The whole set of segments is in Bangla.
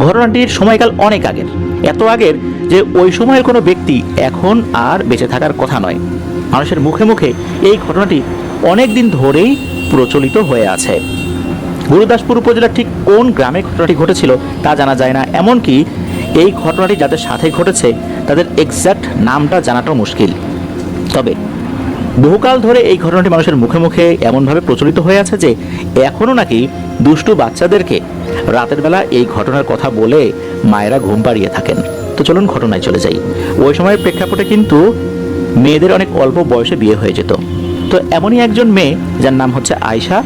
ঘটনাটির সময়কাল অনেক আগের, এত আগের যে ওই সময়ের কোনো ব্যক্তি এখন আর বেঁচে থাকার কথা নয়। মানুষের মুখে মুখে এই ঘটনাটি অনেক দিন ধরেই প্রচলিত হয়ে আছে। গুরুদাসপুর উপজেলার ঠিক কোন গ্রামে ঘটনাটি ঘটেছিল তা জানা যায় না, এমনকি এই ঘটনাটি যাদের সাথে ঘটেছে তাদের এক্স্যাক্ট নামটা জানাটাও মুশকিল। তবে বহুকাল ধরে এই ঘটনাটি মানুষের মুখে মুখে এমনভাবে প্রচলিত হয়ে আছে যে এখনও নাকি দুষ্টু বাচ্চাদেরকে রাতের বেলা এই ঘটনার কথা বলে মায়েরা ঘুম পাড়িয়ে থাকেন। তো চলুন ঘটনায় চলে যাই। ওই সময়ের প্রেক্ষাপটে কিন্তু মেয়েদের অনেক অল্প বয়সে বিয়ে হয়ে যেত। তো এমনই একজন মেয়ে যার নাম হচ্ছে আয়শা,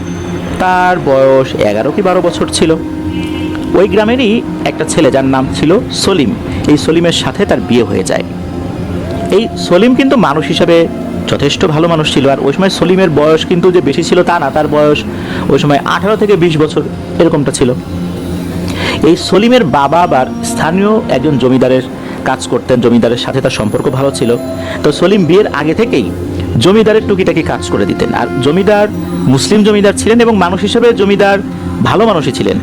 তার বয়স 11 কি 12 বছর ছিল। ওই গ্রামেরই একটা ছেলে যার নাম ছিল সলিম, এই সলিমের সাথে তার বিয়ে হয়ে যায়। এই সলিম কিন্তু মানুষ হিসাবে যথেষ্ট ভালো মানুষ ছিল। আর ওই সময় সলিমের বয়স কিন্তু যে বেশি ছিল তা না, তার বয়স ওই সময় 18 থেকে 20 বছর এরকমটা ছিল। এই সলিমের বাবা আবার স্থানীয় একজন জমিদারের কাজ করতেন, জমিদারের সাথে তার সম্পর্ক ভালো ছিল। তো সলিম বিয়ের আগে থেকেই জমিদারের টুকিটাকি কাজ করে দিতেন। আর জমিদার মুসলিম জমিদার ছিলেন এবং মানুষ হিসেবে জমিদার ভালো মানুষই ছিলেন।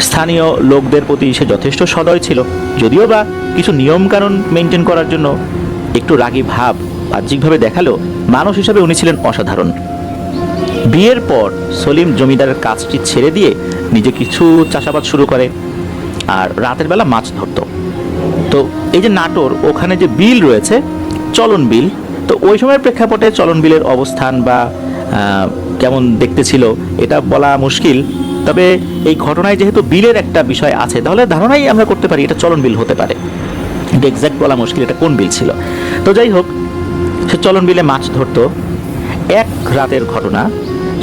স্থানীয় লোকদের প্রতি সে যথেষ্ট সদয় ছিল, যদিও বা কিছু নিয়মকানুন মেনটেন করার জন্য একটু রাগী ভাব বাহ্যিকভাবে দেখালেও মানুষ হিসেবে উনি ছিলেন অসাধারণ। বিয়ের পর সলিম জমিদারের কাজটি ছেড়ে দিয়ে নিজে কিছু চাষাবাদ শুরু করে আর রাতের বেলা মাছ ধরত। তো এই যে নাটোর, ওখানে যে বিল রয়েছে চলন বিল, তো ওই সময়ের প্রেক্ষাপটে চলন বিলের অবস্থান বা কেমন দেখতে ছিল এটা বলা মুশকিল। তবে এই ঘটনায় যেহেতু বিলের একটা বিষয় আছে, তাহলে ধারণাই আমরা করতে পারি এটা চলন বিল হতে পারে, কিন্তু এক্স্যাক্ট বলা মুশকিল এটা কোন বিল ছিল। তো যাই হোক, সে চলন বিলে মাছ ধরতো। এক রাতের ঘটনা,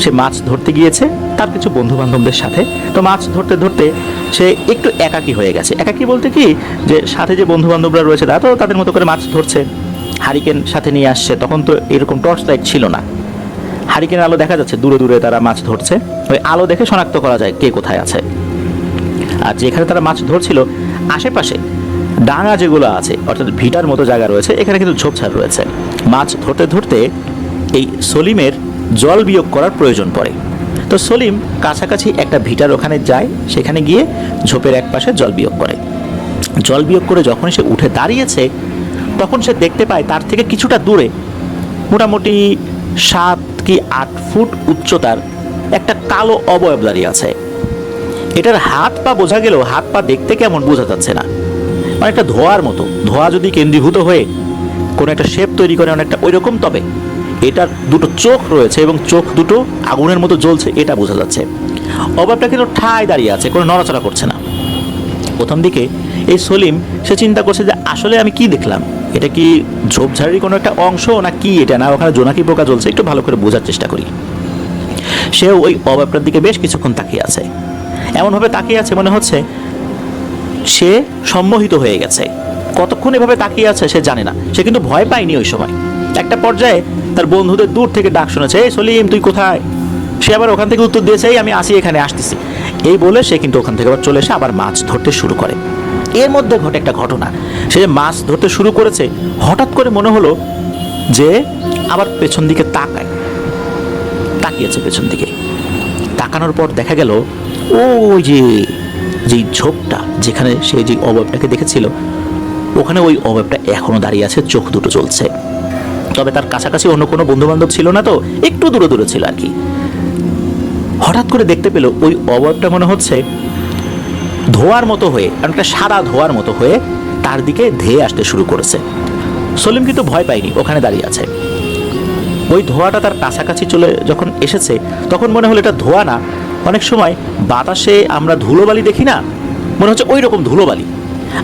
সে মাছ ধরতে গিয়েছে তার কিছু বন্ধু বান্ধবদের সাথে। তো মাছ ধরতে ধরতে সে একটু একাকী হয়ে গেছে। একাকী বলতে কি, যে সাথে যে বন্ধু বান্ধবরা রয়েছে তারা তো তাদের মতো করে মাছ ধরছে, হারিকেন সাথে নিয়ে আসছে। তখন তো এরকম টর্চ লাইট ছিল না, হারিকেন আলো দেখা যাচ্ছে দূরে দূরে তারা মাছ ধরছে, ওই আলো দেখে শনাক্ত করা যায় কে কোথায় আছে। আর যেখানে তারা মাছ ধরছিল আশেপাশে ডাঙা যেগুলো আছে, অর্থাৎ ভিটার মতো জায়গা রয়েছে, এখানে কিন্তু ঝোপঝাড় রয়েছে। মাছ ধরতে ধরতে এই সলিমের জল বিয়োগ করার প্রয়োজন পড়ে। তো সলিম কাছাকাছি একটা ভিটার ওখানে যায়, সেখানে গিয়ে ঝোপের এক পাশে জল বিয়োগ করে। জল বিয়োগ করে যখন সে উঠে দাঁড়িয়েছে তখন সে দেখতে পায় তার থেকে কিছুটা দূরে, মোটামুটি 7 কি 8 ফুট উচ্চতার একটা কালো অবয়ব দাঁড়িয়ে আছে। এটার হাত পা বোঝা গেলেও হাত পা দেখতে কেমন বোঝা যাচ্ছে না, অনেকটা ধোঁয়ার মতো। ধোঁয়া যদি কেন্দ্রীভূত হয়ে কোনো একটা শেপ তৈরি করে অনেকটা ওই রকম, তবে এটার দুটো চোখ রয়েছে এবং চোখ দুটো আগুনের মতো জ্বলছে, এটা বোঝা যাচ্ছে। অবয়বটা কিন্তু ঠায় দাঁড়িয়ে আছে, কোনো নড়াচড়া করছে না। প্রথম দিকে এই সলিম সে চিন্তা করছে যে আসলে আমি কি দেখলাম, এটা কি ঝোপঝাড়ের কোনো একটা অংশ না কি, এটা না ওখানে জোনাকি পোকা জ্বলছে, একটু ভালো করে বোঝার চেষ্টা করি। সেও ওই অবয়বটার দিকে বেশ কিছুক্ষণ তাকিয়ে আছে। এমনভাবে তাকিয়ে আছে মনে হচ্ছে সে সম্মোহিত হয়ে গেছে। কতক্ষণ এভাবে তাকিয়ে আছে সে জানে না, সে কিন্তু ভয় পায়নি ওই সময়। একটা পর্যায়ে তার বন্ধুদের দূর থেকে ডাক শুনেছে, এই সলিম তুই কোথায়? সে আবার ওখান থেকে উত্তর দিয়েছে, এই আমি আসি, এখানে আসতেছি। এই বলে সে কিন্তু ওখান থেকে আবার চলে এসে আবার মাছ ধরতে শুরু করে। এর মধ্যে ঘটে একটা ঘটনা, সে যে মাছ ধরতে শুরু করেছে হঠাৎ করে মনে হলো যে আবার পেছন দিকে তাকিয়েছে পেছন দিকে। তাকানোর পর দেখা গেল ওই যে ঝোপটা, যেখানে সে যে অবয়বটাকে দেখেছিল ওখানে ওই অবয়বটা এখনো দাঁড়িয়ে আছে, চোখ দুটো জ্বলছে। তবে তার কাছাকাছি অন্য কোনো বন্ধু বান্ধব ছিল না, তো একটু দূরে দূরে ছিল আর কি। হঠাৎ করে দেখতে পেল ওই অবয়বটা মনে হচ্ছে ধোয়ার মতো হয়ে, একটা সাদা ধোয়ার মতো হয়ে তার দিকে ধেয়ে আসতে শুরু করেছে। সলিম কিন্তু ভয় পায়নি, ওখানে দাঁড়িয়ে আছে। ওই ধোঁয়াটা তার কাছাকাছি চলে যখন এসেছে তখন মনে হলো এটা ধোঁয়া না, অনেক সময় বাতাসে আমরা ধুলোবালি দেখি না, মনে হচ্ছে ওই রকম ধুলোবালি।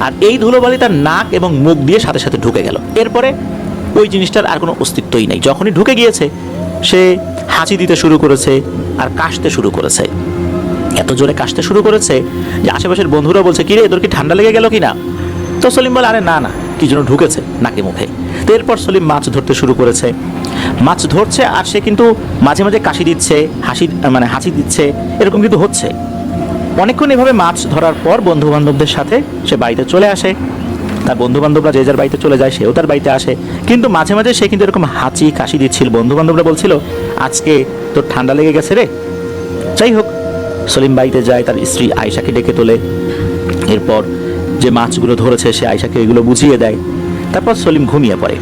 আর এই ধুলোবালি তার নাক এবং মুখ দিয়ে সাথে সাথে ঢুকে গেল। এরপরে ওই জিনিসটার আর কোনো অস্তিত্বই নেই। যখনই ঢুকে গিয়েছে সে হাঁচি দিতে শুরু করেছে আর কাশতে শুরু করেছে। এত জোরে কাশতে শুরু করেছে যে আশেপাশের বন্ধুরা বলছে, কিরে তোর কি ঠান্ডা লেগে গেল কিনা? তো সলিম বলে, আরে না না, কি যেন ঢুকেছে নাকে মুখে। তো এরপর সলিম মাছ ধরতে শুরু করেছে, মাছ ধরছে আর সে কিন্তু মাঝে মাঝে কাশি দিচ্ছে, হাসি দিচ্ছে, এরকম কিন্তু হচ্ছে। অনেকক্ষণ এভাবে মাছ ধরার পর বন্ধু বান্ধবদের সাথে সে বাড়িতে চলে আসে। তার বন্ধু বান্ধবরা যে যার বাড়িতে চলে যায়, সেও তার বাড়িতে আসে। কিন্তু মাঝে মাঝে সে কিন্তু এরকম হাঁচি কাশি দিচ্ছিল। বন্ধু বান্ধবরা বলছিল, আজকে তোর ঠান্ডা লেগে গেছে রে। যাই হোক, সলিম বাড়িতে যায়, তার স্ত্রী আয়েশাকে ডেকে তোলে। এরপর যে মাছগুলো ধরেছে সে আয়শাকে এগুলো বুঝিয়ে দেয়। তারপর সলিম ঘুমিয়ে পড়ে।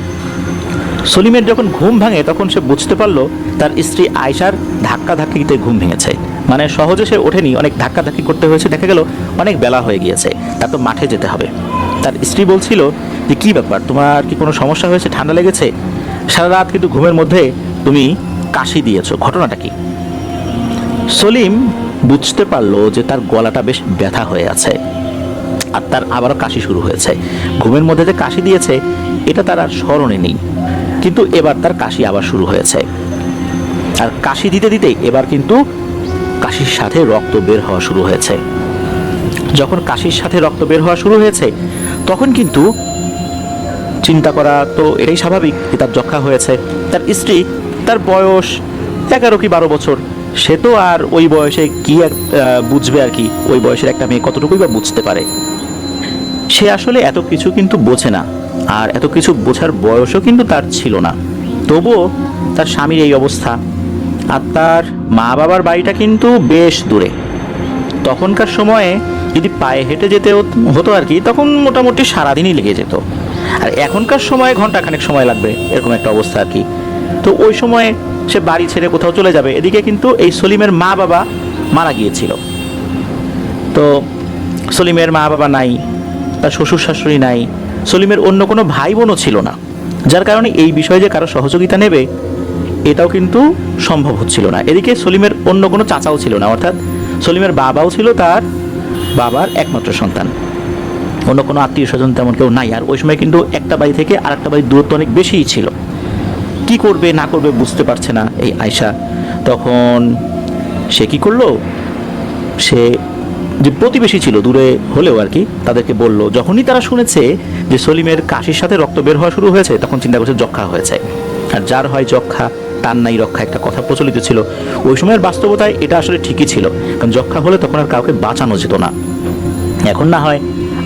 সলিমের যখন ঘুম ভাঙে তখন সে বুঝতে পারলো তার স্ত্রী আয়শার ধাক্কাধাক্কিতে ঘুম ভেঙেছে। মানে সহজে সে ওঠেনি, অনেক ধাক্কাধাক্কি করতে হয়েছে। দেখা গেল অনেক বেলা হয়ে গিয়েছে, তার তো মাঠে যেতে হবে। তার স্ত্রী বলছিল যে কী ব্যাপার, তোমার কি কোনো সমস্যা হয়েছে, ঠান্ডা লেগেছে? সারা রাত কিন্তু ঘুমের মধ্যে তুমি কাশি দিয়েছো, ঘটনাটা কি? সলিম বুঝতে পারলো যে তার গলাটা বেশ ব্যথা হয়ে আছে আর তার আবারও কাশি শুরু হয়েছে। ঘুমের মধ্যে যে কাশি দিয়েছে এটা তার আর স্মরণে নেই, কিন্তু এবার তার কাশি আবার শুরু হয়েছে। আর কাশি দিতে দিতে এবার কিন্তু কাশির সাথে রক্ত বের হওয়া শুরু হয়েছে। যখন কাশির সাথে রক্ত বের হওয়া শুরু হয়েছে তখন কিন্তু চিন্তা করা তো এটাই স্বাভাবিক যে তার যক্ষা হয়েছে। তার স্ত্রী, তার বয়স 11 কি 12 বছর, সে তো আর ওই বয়সে কি বুঝবে আর কি, ওই বয়সের একটা মেয়ে কতটুকুই বা বুঝতে পারে। সে আসলে এত কিছু কিন্তু বোঝে না, আর এত কিছু বোঝার বয়সও কিন্তু তার ছিল না। তবুও তার স্বামীর এই অবস্থা, আর তার মা বাবার বাড়িটা কিন্তু বেশ দূরে। তখনকার সময়ে যদি পায়ে হেঁটে যেতে হতো আর কি, তখন মোটামুটি সারাদিনই লেগে যেত। আর এখনকার সময়ে ঘন্টাখানেক সময় লাগবে, এরকম একটা অবস্থা আর কি। তো ওই সময়ে সে বাড়ি ছেড়ে কোথাও চলে যাবে। এদিকে কিন্তু এই সলিমের মা বাবা মারা গিয়েছিল। তো সলিমের মা বাবা নাই, তার শ্বশুর শাশুড়ি নাই, সলিমের অন্য কোনো ভাই বোনও ছিল না, যার কারণে এই বিষয়ে যে কারো সহযোগিতা নেবে এটাও কিন্তু সম্ভব হচ্ছিল না। এদিকে সলিমের অন্য কোনো চাচাও ছিল না, অর্থাৎ সলিমের বাবাও ছিল তার বাবার একমাত্র সন্তান, অন্য কোনো আত্মীয় স্বজন তেমন কেউ নাই। আর ওই সময় কিন্তু একটা বাড়ি থেকে আর একটা বাড়ির দূরত্ব অনেক বেশিই ছিল। কি করবে না করবে বুঝতে পারছে না এই আয়শা। তখন সে কি করলো, সে যে প্রতিবেশী ছিল দূরে হলেও আর কি, তাদেরকে বলল। যখনই তারা শুনেছে যে সলিমের কাশির সাথে রক্ত বের হওয়া শুরু হয়েছে তখন চিন্তা করছে যক্ষা হয়েছে। আর যার হয় যক্ষা তার নাই রক্ষা, একটা কথা প্রচলিত ছিল। ওই সময়ের বাস্তবতায় এটা আসলে ঠিকই ছিল, কারণ যক্ষা হলে তখন আর কাউকে বাঁচানো যেত না। এখন না হয়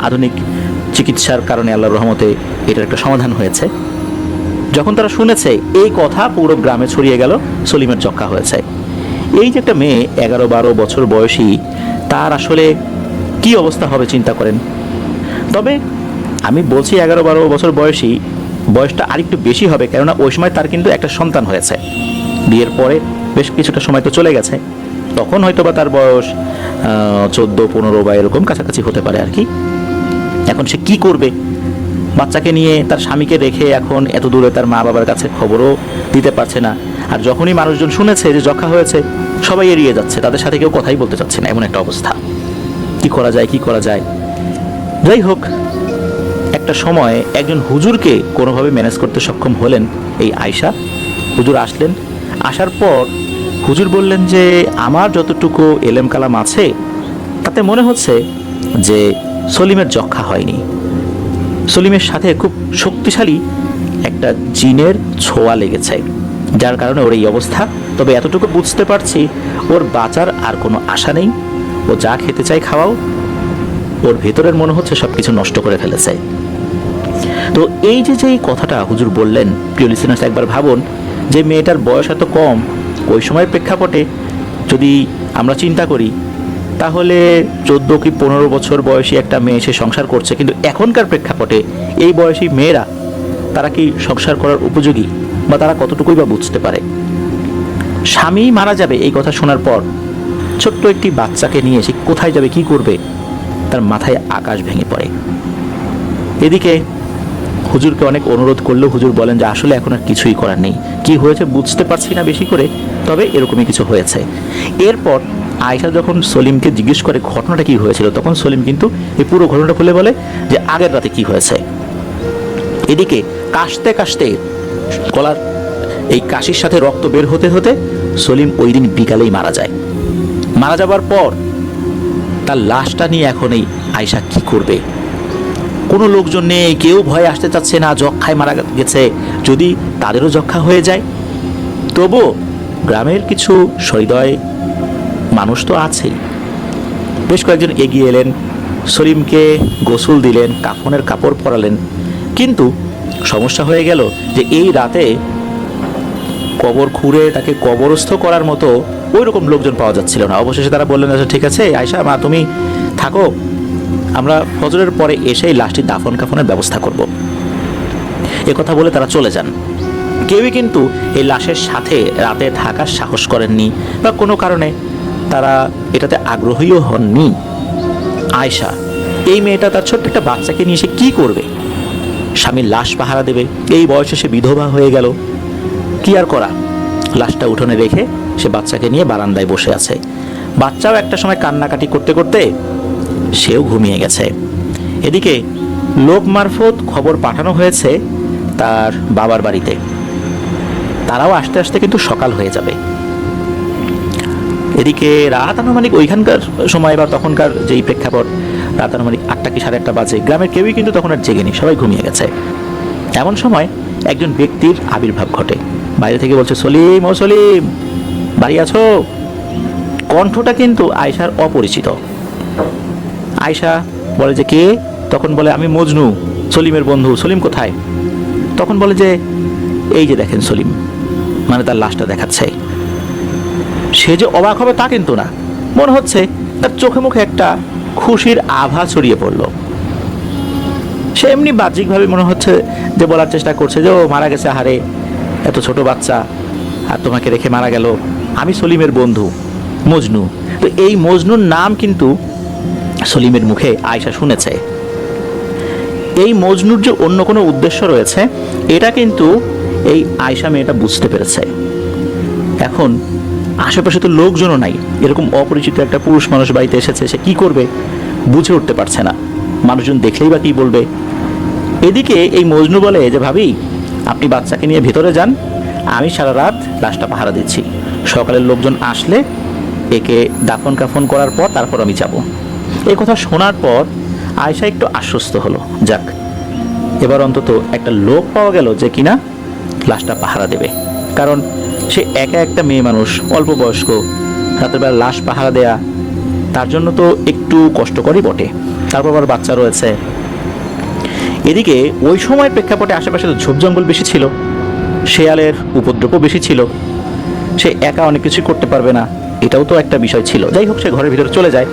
আধুনিক চিকিৎসার কারণে আল্লাহর রহমতে এটার একটা সমাধান হয়েছে। যখন তারা শুনেছে এই কথা পুরো গ্রামে ছড়িয়ে গেল সলিমের যক্ষা হয়েছে। এই যে একটা মেয়ে 11-12 বছর বয়সী, তার আসলে কি অবস্থা হবে চিন্তা করেন। তবে আমি বলছি 11-12 বছর বয়সী, বয়সটা আরেকটু বেশি হবে, কেননা ওই সময় তার কিন্তু একটা সন্তান হয়েছে। বিয়ের পরে বেশ কিছুটা সময় তো চলে গেছে, তখন হয়তো বা তার বয়স 14-15 বা এরকম কাছাকাছি হতে পারে আর কি। এখন সে কি করবে, বাচ্চাকে নিয়ে তার স্বামীকে রেখে এখন এত দূরে, তার মা বাবার কাছে খবরও দিতে পারছে না। আর যখনই মানুষজন শুনেছে যে যক্ষা হয়েছে সবাই এড়িয়ে যাচ্ছে, তাদের সাথে কেউ কথাই বলতে চাচ্ছে না, এমন একটা অবস্থা। কি করা যায়, কি করা যায়? যাই হোক, একটা সময় একজন হুজুরকে কোনোভাবে ম্যানেজ করতে সক্ষম হলেন এই আয়শা। হুজুর আসলেন, আসার পর হুজুর বললেন যে আমার যতটুকু এলেম কালাম আছে তাতে মনে হচ্ছে যে সলিমের যক্ষা হয়নি। সলিমের সাথে খুব শক্তিশালী একটা জিনের ছোঁয়া লেগেছে, যার কারণে ওর এই অবস্থা। তবে এতটুকু বুঝতে পারছি ওর বাঁচার আর কোনো আশা নেই। ও যা খেতে চায় খাওয়াও, ওর ভেতরের মনে হচ্ছে সব কিছু নষ্ট করে ফেলেছে। তো এই যে যেই কথাটা হুজুর বললেন, প্রিয় লিসেনার্স, একবার ভাবুন যে মেয়েটার বয়স এত কম, ওই সময়ের প্রেক্ষাপটে যদি আমরা চিন্তা করি তাহলে 14 কি 15 বছর বয়সী একটা মেয়ে সে সংসার করছে, কিন্তু এখনকার প্রেক্ষাপটে এই বয়সী মেয়েরা তারা কি সংসার করার উপযোগী, বা তারা কতটুকুই বা বুঝতে পারে? স্বামী মারা যাবে এই কথা শোনার পর ছোট্ট একটি বাচ্চাকে নিয়ে সে কোথায় যাবে, কি করবে, তার মাথায় আকাশ ভেঙে পড়ে। এদিকে হুজুরকে অনেক অনুরোধ করলেও হুজুর বলেন যে আসলে এখন আর কিছুই করার নেই, কি হয়েছে বুঝতে পারছি না বেশি করে, তবে এরকমই কিছু হয়েছে। এরপর আয়শা যখন সলিমকে জিজ্ঞেস করে ঘটনাটা কি হয়েছিল, তখন সলিম কিন্তু এই পুরো ঘটনাটা খুলে বলে যে আগের রাতে কি হয়েছে। এদিকে কাশতে কাশতে গলার এই কাশির সাথে রক্ত বের হতে হতে সলিম ওই দিন বিকালেই মারা যায়। মারা যাবার পর তার লাশটা নিয়ে এখন এই আয়শা কি করবে? কোনো লোকজন নেই, কেউ ভয়ে আসতে চাচ্ছে না, যক্ষায় মারা গেছে, যদি তাদেরও যক্ষা হয়ে যায়। তবু গ্রামের কিছু সহৃদয় মানুষ তো আছেই, বেশ কয়েকজন এগিয়ে এলেন, সলিমকে গোসল দিলেন, কাফনের কাপড় পরালেন। কিন্তু সমস্যা হয়ে গেল যে এই রাতে কবর খুঁড়ে তাকে কবরস্থ করার মতো ওই রকম লোকজন পাওয়া যাচ্ছিল না। অবশেষে তারা বললেন আচ্ছা ঠিক আছে আয়শা মা, তুমি থাকো, আমরা ফজরের পরে এসেই লাশটি দাফন কাফনের ব্যবস্থা করব। কথা বলে তারা চলে যান। কেউই কিন্তু এই লাশের সাথে রাতে থাকার সাহস করেননি বা কোনো কারণে তারা এটাতে আগ্রহীও হননি। আয়েশা, এই মেয়েটা তার ছোট্ট একটা বাচ্চাকে নিয়ে সে কী করবে? স্বামীর লাশ পাহারা দেবে, এই বয়সে সে বিধবা হয়ে গেল, কি আর করা? লাশটা উঠোনে রেখে সে বাচ্চাকে নিয়ে বারান্দায় বসে আছে। বাচ্চাও একটা সময় কান্নাকাটি করতে করতে সেও ঘুমিয়ে গেছে। এদিকে লোক মারফত খবর পাঠানো হয়েছে তার বাবার বাড়িতে, তারাও আসতে আসতে কিন্তু সকাল হয়ে যাবে। এদিকে রাত আনুমানিক ওইখানকার সময় বা তখনকার যেই প্রেক্ষাপট, রাত আনুমানিক 8টা কি 8:30 বাজে। গ্রামের কেউই কিন্তু তখন আর জেগেনি, সবাই ঘুমিয়ে গেছে। এমন সময় একজন ব্যক্তির আবির্ভাব ঘটে। বাইরে থেকে বলছে, সলিম, ও সলিম, বাড়ি আছো? কণ্ঠটা কিন্তু আয়েশার অপরিচিত। আয়েশা বলে যে কে? তখন বলে, আমি মজনু, সলিমের বন্ধু। সলিম কোথায়? তখন বলে যে এই যে দেখেন সলিম, মানে তার লাশটা দেখাচ্ছে। সে যে অবাক হবে তা কিন্তু না, মনে হচ্ছে তার চোখে মুখে একটা খুশির আভা ছড়িয়ে পড়ল। সে এমনি বাহ্যিকভাবে মনে হচ্ছে যে বলার চেষ্টা করছে যে ও মারা গেছে, হারে এত ছোট বাচ্চা আর তোমাকে রেখে মারা গেল, আমি সলিমের বন্ধু মজনু। তো এই মজনুর নাম কিন্তু সলিমের মুখে আয়েশা শুনেছে। এই মজনুর যে অন্য কোনো উদ্দেশ্য রয়েছে এটা কিন্তু এই আয়েশা মেয়েটা বুঝতে পেরেছে। এখন আশেপাশে তো লোকজনও নাই, এরকম অপরিচিত একটা পুরুষ মানুষ বাড়িতে এসেছে, সে কি করবে বুঝে উঠতে পারছে না। মানুষজন দেখলেই বা কি বলবে। এদিকে এই মজনু বলে যে ভাবি, আপনি বাচ্চাকে নিয়ে ভেতরে যান, আমি সারা রাত লাশটা পাহারা দিচ্ছি, সকালের লোকজন আসলে একে দাফন কাফন করার পর তারপর আমি যাব। এই কথা শোনার পর আয়েশা একটু আশ্বস্ত হলো, যাক এবার অন্তত একটা লোক পাওয়া গেল যে কিনা লাশটা পাহারা দেবে। কারণ সে একা একটা মেয়ে মানুষ, অল্প বয়স্ক, রাতের বেলা লাশ পাহারা দেয়া তার জন্য তো একটু কষ্টকরই বটে। তারপর আবার বাচ্চা রয়েছে। এদিকে ওই সময়ের প্রেক্ষাপটে আশেপাশে তো ঝোপ জঙ্গল বেশি ছিল, শেয়ালের উপদ্রবও বেশি ছিল, সে একা অনেক কিছু করতে পারবে না, এটাও তো একটা বিষয় ছিল। যাই হোক, সে ঘরের ভিতরে চলে যায়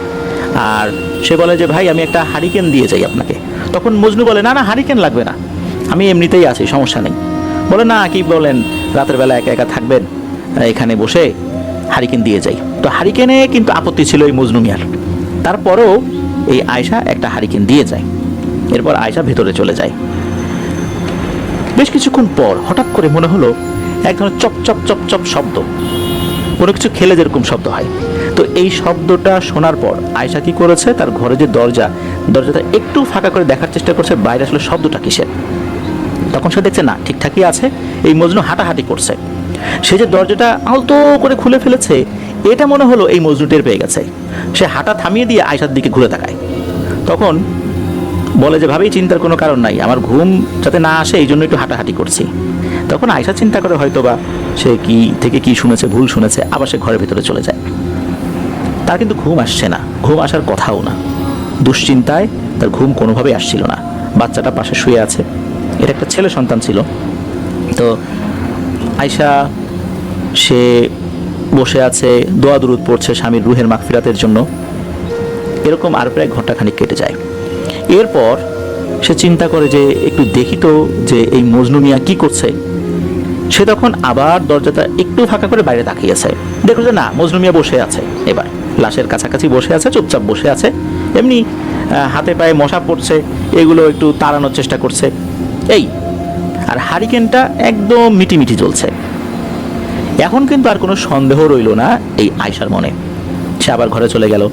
আর সে বলে যে ভাই, আমি একটা হারিকেন দিয়ে যাই আপনাকে। তখন মজনু বলে, না না, হারিকেন লাগবে না, আমি এমনিতেই আছি, সমস্যা নেই। বলে, না কি বলেন, রাতের বেলা একা একা থাকবেন, এখানে বসে হারিকেন দিয়ে যাই। তো হারিকেনে কিন্তু আপত্তি ছিল এই মজনু মিয়ার, তারপরও এই আয়েশা একটা হারিকেন দিয়ে যায়। এরপর আয়েশা ভেতরে চলে যায়। বেশ কিছুক্ষণ পর হঠাৎ করে মনে হলো এক ধরনের চপ চপ চপ চপ শব্দ, কোনো কিছু খেলে যেরকম শব্দ হয়। তো এই শব্দটা শোনার পর আয়েশা কি করেছে, তার ঘরে যে দরজাটা একটু ফাঁকা করে দেখার চেষ্টা করছে বাইরে আসলে শব্দটা কিসের। তখন সে দেখছে না, ঠিকঠাকই আছে, এই মজনু হাঁটাহাঁটি করছে। সে যে দরজাটা আলতো করে খুলে ফেলেছে এটা মনে হলো এই মজনু টের পেয়ে গেছে। সে হাঁটা থামিয়ে দিয়ে আয়েশার দিকে ঘুরে তাকায়। তখন বলে যে ভাবি, চিন্তার কোনো কারণ নাই, আমার ঘুম যাতে না আসে এই জন্য একটু হাঁটাহাঁটি করছি। তখন আয়েশা চিন্তা করে হয়তো বা সে কি থেকে কি শুনেছে, ভুল শুনেছে, আবার সে ঘরের ভিতরে চলে যায়। তার কিন্তু ঘুম আসছে না, ঘুম আসার কথাও না। দুশ্চিন্তায় তার ঘুম কোনোভাবেই আসছিল না। বাচ্চাটা পাশে শুয়ে আছে, এটা একটা ছেলে সন্তান ছিল। তো আয়েশা সে বসে আছে, দোয়া দুরুদ পড়ছে স্বামীর রুহের মাগফিরাতের জন্য। এরকম আর প্রায় ঘন্টাখানিক কেটে যায়। এরপর সে চিন্তা করে যে একটু দেখি তো যে এই মজনু মিয়া কি করছে। সে তখন আবার দরজাটা একটু ফাঁকা করে বাইরে তাকিয়েছে, দেখলো যে না, মজনু মিয়া বসে আছে, এবার লাশের কাছাকাছি বসে আছে, চুপচাপ বসে আছে, এমনি হাতে পায়ে মশা পড়ছে, এগুলো একটু তাড়ানোর চেষ্টা করছে। এই আর হারিকেনটা একদম মিটিমিটি জ্বলছে। এখন কিন্তু আর কোনো সন্দেহ রইল না এই আয়েশার মনে। সে আবার ঘরে চলে গেল।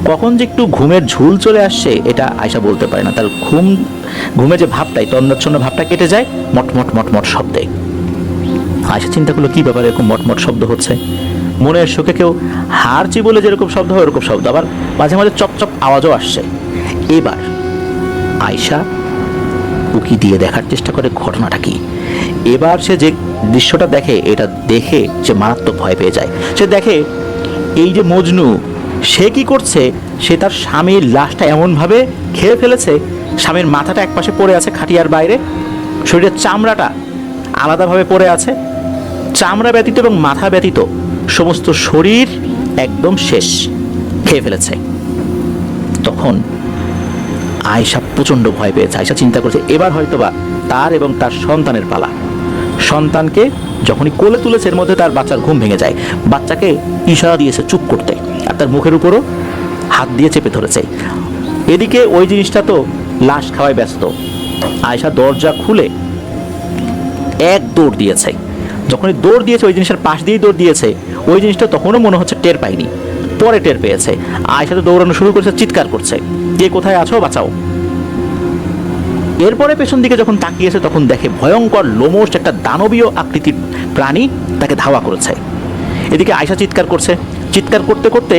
কখন যে একটু ঘুমের ঝুল চলে আসছে এটা আয়েশা বলতে পারে না। তার ঘুমে যে ভাবটাই, তন্দ্রাচ্ছন্ন ভাবটা কেটে যায় মটমট মটমট শব্দে। আয়েশা চিন্তা করলো, কি ব্যাপারে এরকম মটমট শব্দ হচ্ছে। মনের সুখে কেউ হারচি বলে যেরকম শব্দ হয় ওরকম শব্দ, আবার মাঝে মাঝে চপচপ আওয়াজও আসছে। এবার আয়েশা উকি দিয়ে দেখার চেষ্টা করে ঘটনাটা কি। এবার সে যে দৃশ্যটা দেখে, এটা দেখে সে মারাত্মক ভয় পেয়ে যায়। সে দেখে এই যে মজনু, সে কি করছে, সে তার স্বামীর লাশটা এমনভাবে খেয়ে ফেলেছে, স্বামীর মাথাটা একপাশে পড়ে আছে খাটিয়ার বাইরে, শরীরের চামড়াটা আলাদাভাবে পড়ে আছে, চামড়া ব্যতীত এবং মাথা ব্যতীত সমস্ত শরীর একদম শেষ, খেয়ে ফেলেছে। তখন আয়েশা প্রচণ্ড ভয় পেয়েছে। আয়েশা চিন্তা করছে এবার হয়তোবা তার এবং তার সন্তানের পালা। সন্তানকে যখনই কোলে তুলেছে এর মধ্যে তার বাচ্চার ঘুম ভেঙে যায়। বাচ্চাকে ইশারা দিয়েছে চুপ করতে, আর তার মুখের উপরও হাত দিয়ে চেপে ধরেছে। এদিকে ওই জিনিসটা তো লাশ খাওয়ায় ব্যস্ত। আয়েশা দরজা খুলে এক দৌড় দিয়েছে। যখনই দৌড় দিয়েছে ওই জিনিসের পাশ দিয়েই দৌড় দিয়েছে, ওই জিনিসটা তখনও মনে হচ্ছে টের পাইনি, পরে টের পেয়েছে। আয়েশা তো দৌড়ানো শুরু করেছে, চিৎকার করছে, কে কোথায় আছো বাঁচাও। এরপরে পেছন দিকে যখন তাকিয়েছে তখন দেখে ভয়ঙ্কর লোমশ একটা দানবীয় আকৃতির প্রাণী তাকে ধাওয়া করেছে। এদিকে আয়েশা চিৎকার করছে, চিৎকার করতে করতে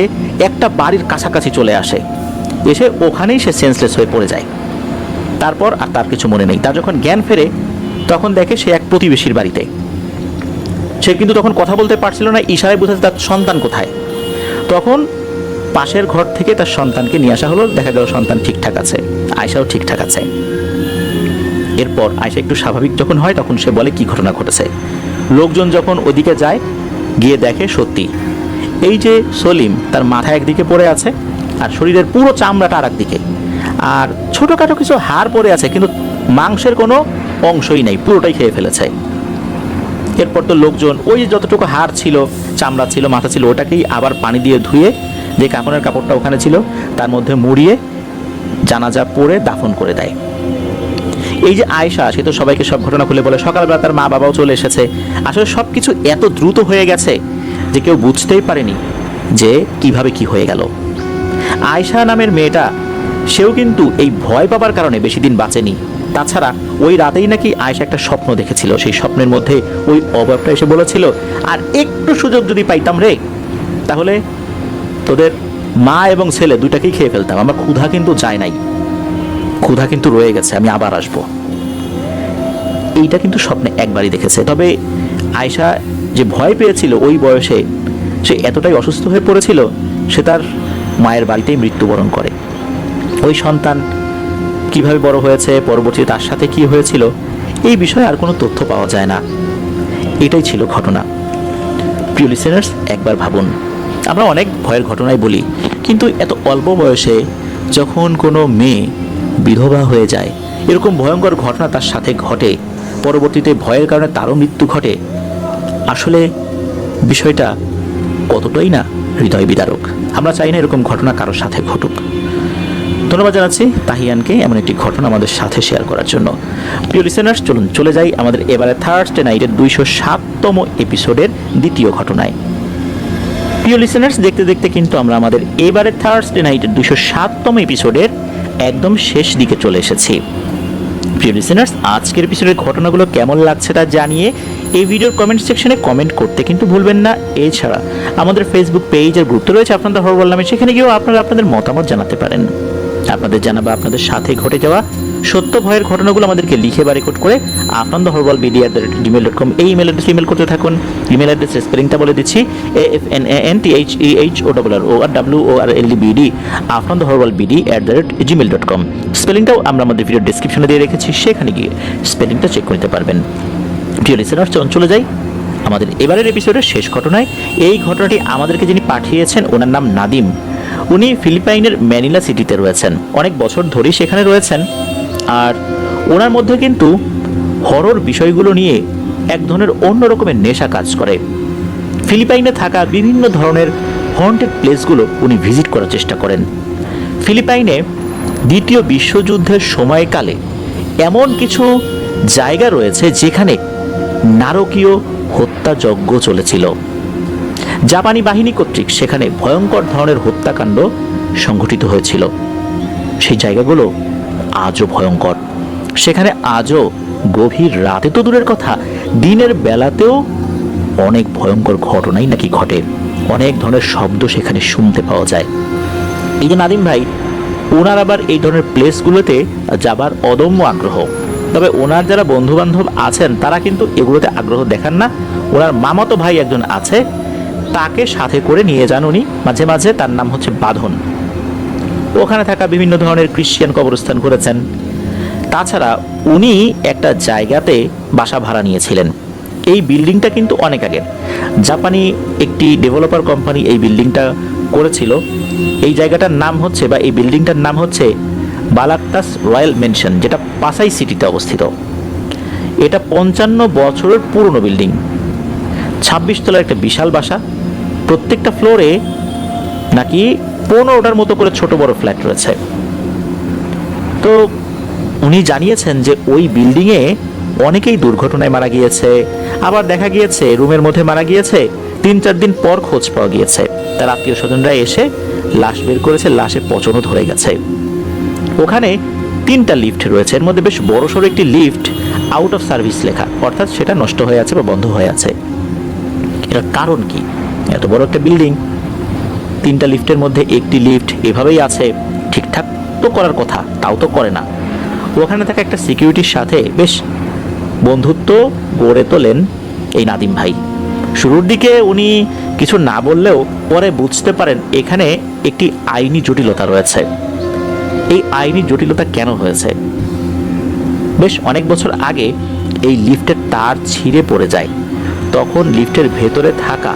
একটা বাড়ির কাছাকাছি চলে আসে, এসে ওখানেই সে সেন্সলেস হয়ে পড়ে যায়। তারপর আর তার কিছু মনে নেই। তার যখন জ্ঞান ফেরে তখন দেখে সে এক প্রতিবেশীর বাড়িতে। সে কিন্তু তখন কথা বলতে পারছিল না, ইশারায় বোঝাচ্ছে তার সন্তান কোথায়। তখন পাশের ঘর থেকে তার সন্তানকে নিয়ে আসা হলো। দেখা গেল সন্তান ঠিকঠাক আছে, আয়েশাও ঠিকঠাক আছে। এরপর আয়েশা একটু স্বাভাবিক যখন হয় তখন সে বলে কি ঘটনা ঘটেছে। লোকজন যখন ওদিকে যায়, গিয়ে দেখে সত্যি এই যে সলিম, তার মাথা একদিকে পড়ে আছে আর শরীরের পুরো চামড়াটা আর একদিকে, আর ছোটোখাটো কিছু হাড় পড়ে আছে, কিন্তু মাংসের কোনো অংশই নেই, পুরোটাই খেয়ে ফেলেছে। এরপর তো লোকজন ওই যে যতটুকু হাড় ছিল, চামড়া ছিল, মাথা ছিল, ওটাকেই আবার পানি দিয়ে ধুয়ে যে কাফনের কাপড়টা ওখানে ছিল তার মধ্যে মুড়িয়ে জানাজা পড়ে দাফন করে দেয়। এই যে আয়েশা, সে তো সবাইকে সব ঘটনা খুলে বলে। সকালবেলা তার মা বাবাও চলে এসেছে। আসলে সব কিছু এত দ্রুত হয়ে গেছে যে কেউ বুঝতেই পারেনি যে কিভাবে কি হয়ে গেল। আয়েশা নামের মেয়েটা, সেও কিন্তু এই ভয় পাবার কারণে বেশি দিন বাঁচেনি। তাছাড়া ওই রাতেই নাকি আয়েশা একটা স্বপ্ন দেখেছিল, সেই স্বপ্নের মধ্যে ওই অভাবটা এসে বলেছিল, আর একটু সুযোগ যদি পাইতাম রে, তাহলে তোদের মা এবং ছেলে দুটাকেই খেয়ে ফেলতাম। আমার ক্ষুধা কিন্তু যায় নাই, ক্ষুধা কিন্তু রয়ে গেছে, আমি আবার আসবো। এইটা কিন্তু স্বপ্নে একবারই দেখেছে। তবে আয়েশা যে ভয় পেয়েছিল ওই বয়সে, সে এতটাই অসুস্থ হয়ে পড়েছিল, সে তার মায়ের বাড়িতেই মৃত্যুবরণ করে। ওই সন্তান কিভাবে বড় হয়েছে, পরবর্তীতে তার সাথে কি হয়েছিল, এই বিষয়ে আর কোনো তথ্য পাওয়া যায় না। এটাই ছিল ঘটনা। প্রিয় লিসেনার্স, একবার ভাবুন, আমরা অনেক ভয়ের ঘটনাই বলি, কিন্তু এত অল্প বয়সে যখন কোনো মেয়ে বিধবা হয়ে যায়, এরকম ভয়ঙ্কর ঘটনা তার সাথে ঘটে, পরবর্তীতে ভয়ের কারণে তারও মৃত্যু ঘটে, আসলে বিষয়টা কতটাই না হৃদয় বিদারক। আমরা চাই না এরকম ঘটনা কারোর সাথে ঘটুক। ধন্যবাদ জানাচ্ছি তাহিয়ানকে এমন একটি ঘটনা আমাদের সাথে শেয়ার করার জন্য। প্রিয় লিসেনার্স, চলুন চলে যাই আমাদের এবারে থার্সডে নাইটের 207তম এপিসোডের দ্বিতীয় ঘটনায়। প্রিয় লিসেনার্স, দেখতে দেখতে কিন্তু আমরা আমাদের এবারে থার্সডে নাইটের 207তম এপিসোডের একদম শেষ দিকে চলে এসেছি। প্রিয় লিসেনার্স, আজকের এপিসোডের ঘটনাগুলো কেমন লাগছে তা জানিয়ে এই ভিডিওর কমেন্ট সেকশনে কমেন্ট করতে কিন্তু ভুলবেন না। এছাড়া আমাদের ফেসবুক পেজ আর গ্রুপ রয়েছে আপনাদের হরবল নামে, সেখানে গিয়েও আপনারা আপনাদের মতামত জানাতে পারেন। আপনাদের জানাবা আপনাদের সাথে ঘটে যাওয়া সত্য ভয়ের ঘটনাগুলো আমাদেরকে লিখে বা রেকর্ড করে afnandahorbalbd@gmail.com এই ইমেল অ্যাড্রেসে ইমেল করতে থাকুন। ইমেল অ্যাড্রেসের স্পেলিংটা বলে দিচ্ছি, AFNANTHEHORRORWORLBD afnandahorbalbd@gmail.com। স্পেলিংটাও আমরা আমাদের ভিডিও ডেসক্রিপশনে দিয়ে রেখেছি, সেখানে গিয়ে স্পেলিংটা চেক করে নিতে পারবেন। প্রিয় লিসেনার, চলে যাই আমাদের এবারের এপিসোডের শেষ ঘটনায়। এই ঘটনাটি আমাদেরকে যিনি পাঠিয়েছেন ওনার নাম নাদিম। উনি ফিলিপাইনের ম্যানিলা সিটিতে রয়েছেন, অনেক বছর ধরেই সেখানে রয়েছেন। আর ওনার মধ্যে কিন্তু হরর বিষয়গুলো নিয়ে এক ধরনের অন্য রকমের নেশা কাজ করে। ফিলিপাইনে থাকা বিভিন্ন ধরনের হন্টেড প্লেসগুলো উনি ভিজিট করার চেষ্টা করেন। ফিলিপাইনে দ্বিতীয় বিশ্বযুদ্ধের সময়কালে এমন কিছু জায়গা রয়েছে যেখানে নারকীয় হত্যাযজ্ঞ চলেছিল। জাপানি বাহিনী কর্তৃক সেখানে ভয়ঙ্কর ধরনের হত্যাকাণ্ড সংঘটিত হয়েছিল। সেই জায়গাগুলো আজও ভয়ঙ্কর। সেখানে আজও গভীর রাতে তো দূরের কথা, দিনের বেলাতেও অনেক ভয়ঙ্কর ঘটনাই নাকি ঘটে। অনেক ধরনের শব্দ সেখানে শুনতে পাওয়া যায়। এই যে নাদিম ভাই, ওনার আবার এই ধরনের প্লেসগুলোতে যাবার অদম্য আগ্রহ। তবে ওনার যারা বন্ধু বান্ধব আছেন তারা কিন্তু এগুলোতে আগ্রহ দেখান না। ওনার মামাতো ভাই একজন আছে, তাকে সাথে করে নিয়ে যান উনি মাঝে মাঝে। তার নাম হচ্ছে বাঁধন। ওখানে থাকা বিভিন্ন ধরনের খ্রিস্টান কবরস্থান করেছেন। তাছাড়া উনি একটা জায়গাতে বাসা ভাড়া নিয়েছিলেন। এই বিল্ডিংটা কিন্তু অনেক আগের, জাপানি একটি ডেভেলপার কোম্পানি এই বিল্ডিংটা করেছিল। এই জায়গাটার নাম হচ্ছে বা এই বিল্ডিংটার নাম হচ্ছে বালাক্টাস রয়্যাল মেনশন, যেটা পাসাই সিটিতে অবস্থিত। এটা 55 বছরের পুরনো বিল্ডিং, 26 তলার একটা বিশাল বাসা। প্রত্যেকটা ফ্লোরে নাকি 15টার মতো করে ছোট বড় ফ্ল্যাট রয়েছে। তো উনি জানিয়েছেন যে ওই বিল্ডিংয়ে অনেকেই দুর্ঘটনায় মারা গিয়েছে, আবার দেখা গিয়েছে রুমের মধ্যে মারা গিয়েছে, 3-4 দিন পর খোঁজ পাওয়া গিয়েছে, তার আত্মীয় স্বজনরা এসে লাশ বের করেছে, লাশে পচনও ধরে গেছে। ওখানে 3টা লিফট রয়েছে, এর মধ্যে বেশ বড়সড় একটি লিফট আউট অফ সার্ভিস লেখা, অর্থাৎ সেটা নষ্ট হয়ে আছে বা বন্ধ হয়ে আছে। এটার কারণ কি? এত বড় একটা বিল্ডিং, 3টা লিফটের মধ্যে একটি লিফট এভাবেই আছে, ঠিকঠাক তো করার কথা, তাও তো করে না। ওখানে থাকা একটা সিকিউরিটির সাথে বেশ বন্ধুত্ব গড়ে তোলেন এই নাদিম ভাই। শুরুর দিকে উনি কিছু না বললেও পরে বুঝতে পারেন এখানে একটি আইনি জটিলতা রয়েছে। এই আইনি জটিলতা কেন হয়েছে? বেশ অনেক বছর আগে এই লিফটের তার ছিঁড়ে পড়ে যায়, তখন লিফটের ভেতরে থাকা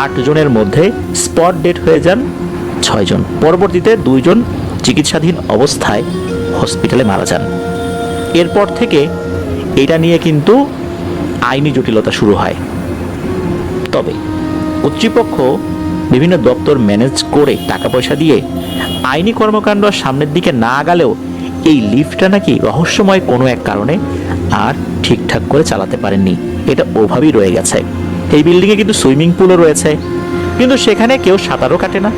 8 জনের মধ্যে স্পট ডেড হয়ে যান 6 জন। পরবর্তীতে 2 জন চিকিৎসাধীন অবস্থায় হসপিটালে মারা যান। এরপর থেকে এটা নিয়ে কিন্তু আইনি জটিলতা শুরু হয়। তবে কর্তৃপক্ষ বিভিন্ন দপ্তর ম্যানেজ করে টাকা পয়সা দিয়ে আইনি কর্মকাণ্ড সামনের দিকে না গেলেও এই লিফটটা নাকি রহস্যময় কোনো এক কারণে আর ঠিকঠাক করে চালাতে পারেননি, এটা ওভাবেই রয়ে গেছে। এই বিল্ডিংয়ে কিন্তু সুইমিং পুলও রয়েছে, কিন্তু সেখানে কেউ সাঁতারও কাটে না।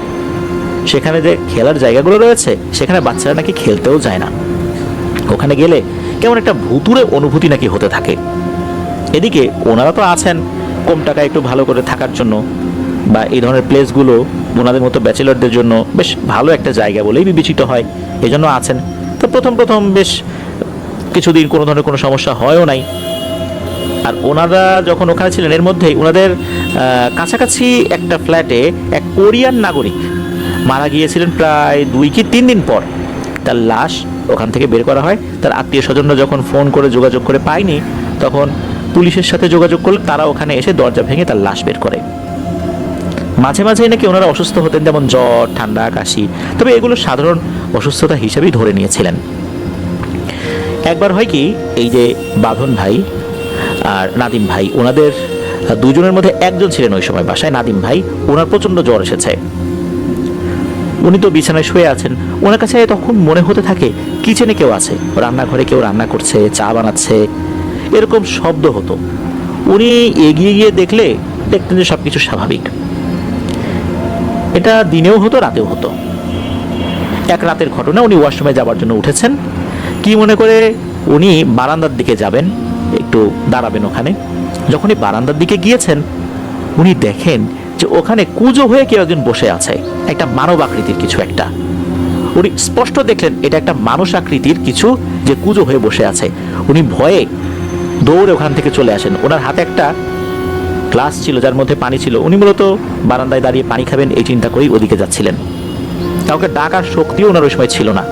সেখানে যে খেলার জায়গাগুলো রয়েছে সেখানে বাচ্চারা নাকি খেলতেও যায় না। ওখানে গেলে কেমন একটা ভুতুড়ে অনুভূতি নাকি হতে থাকে। এদিকে ওনারা তো আছেন কম টাকায় একটু ভালো করে থাকার জন্য, বা এই ধরনের প্লেসগুলো ওনাদের মতো ব্যাচেলরদের জন্য বেশ ভালো একটা জায়গা বলেই বিবেচিত হয়, এজন্য আছেন। তো প্রথম বেশ কিছুদিন কোনো ধরনের কোনো সমস্যা হয়ও নাই। আর ওনারা যখন ওখানে ছিলেন এর মধ্যেই ওনাদের কাছাকাছি একটা ফ্ল্যাটে এক কোরিয়ান নাগরিক মারা গিয়েছিলেন প্রায় 2 কি 3 দিন পর। তার লাশ ওখান থেকে বের করা হয়। তার আত্মীয় স্বজনরা যখন ফোন করে যোগাযোগ করে পায়নি, তখন পুলিশের সাথে যোগাযোগ করলে তারা ওখানে এসে দরজা ভেঙে তার লাশ বের করে। মাঝে মাঝে নাকি ওনারা অসুস্থ হতেন, যেমন জ্বর, ঠান্ডা, কাশি, তবে এগুলো সাধারণ অসুস্থতা হিসেবেই ধরে নিয়েছিলেন। একবার হয় কি, এই যে বাঁধন ভাই আর নাদিম ভাই, ওনাদের 2 জনের মধ্যে একজন ছিলেন ওই সময় বাসায়, নাদিম ভাই। ওনার প্রচণ্ড জ্বর এসেছে, উনি তো বিছানায় শুয়ে আছেন। ওনার কাছে তখন মনে হতে থাকে কিচেনে কেউ আছে, রান্নাঘরে কেউ রান্না করছে, চা বানাচ্ছে, এরকম শব্দ হতো। উনি এগিয়ে গিয়ে দেখতেন যে সব কিছু স্বাভাবিক। এটা দিনেও হতো, রাতেও হতো। এক রাতের ঘটনা, উনি ওয়াশরুমে যাবার জন্য উঠেছেন, কি মনে করে উনি বারান্দার দিকে যাবেন, একটু দাঁড়াবেন ওখানে। যখনই বারান্দার দিকে গিয়েছেন, উনি দেখেন যে ওখানে কুঁজো হয়ে কেউ একজন বসে আছে, একটা মানব আকৃতির কিছু একটা। উনি স্পষ্ট দেখলেন এটা একটা মানুষ আকৃতির কিছু যে কুঁজো হয়ে বসে আছে। উনি ভয়ে দৌড়ে ওখান থেকে চলে আসেন। ওনার হাতে একটা গ্লাস ছিল যার মধ্যে পানি ছিল। উনি মূলত বারান্দায় দাঁড়িয়ে পানি খাবেন এই চিন্তা করেই ওদিকে যাচ্ছিলেন। কাউকে ডাকার শক্তিও ওনার ওই সময় ছিল না।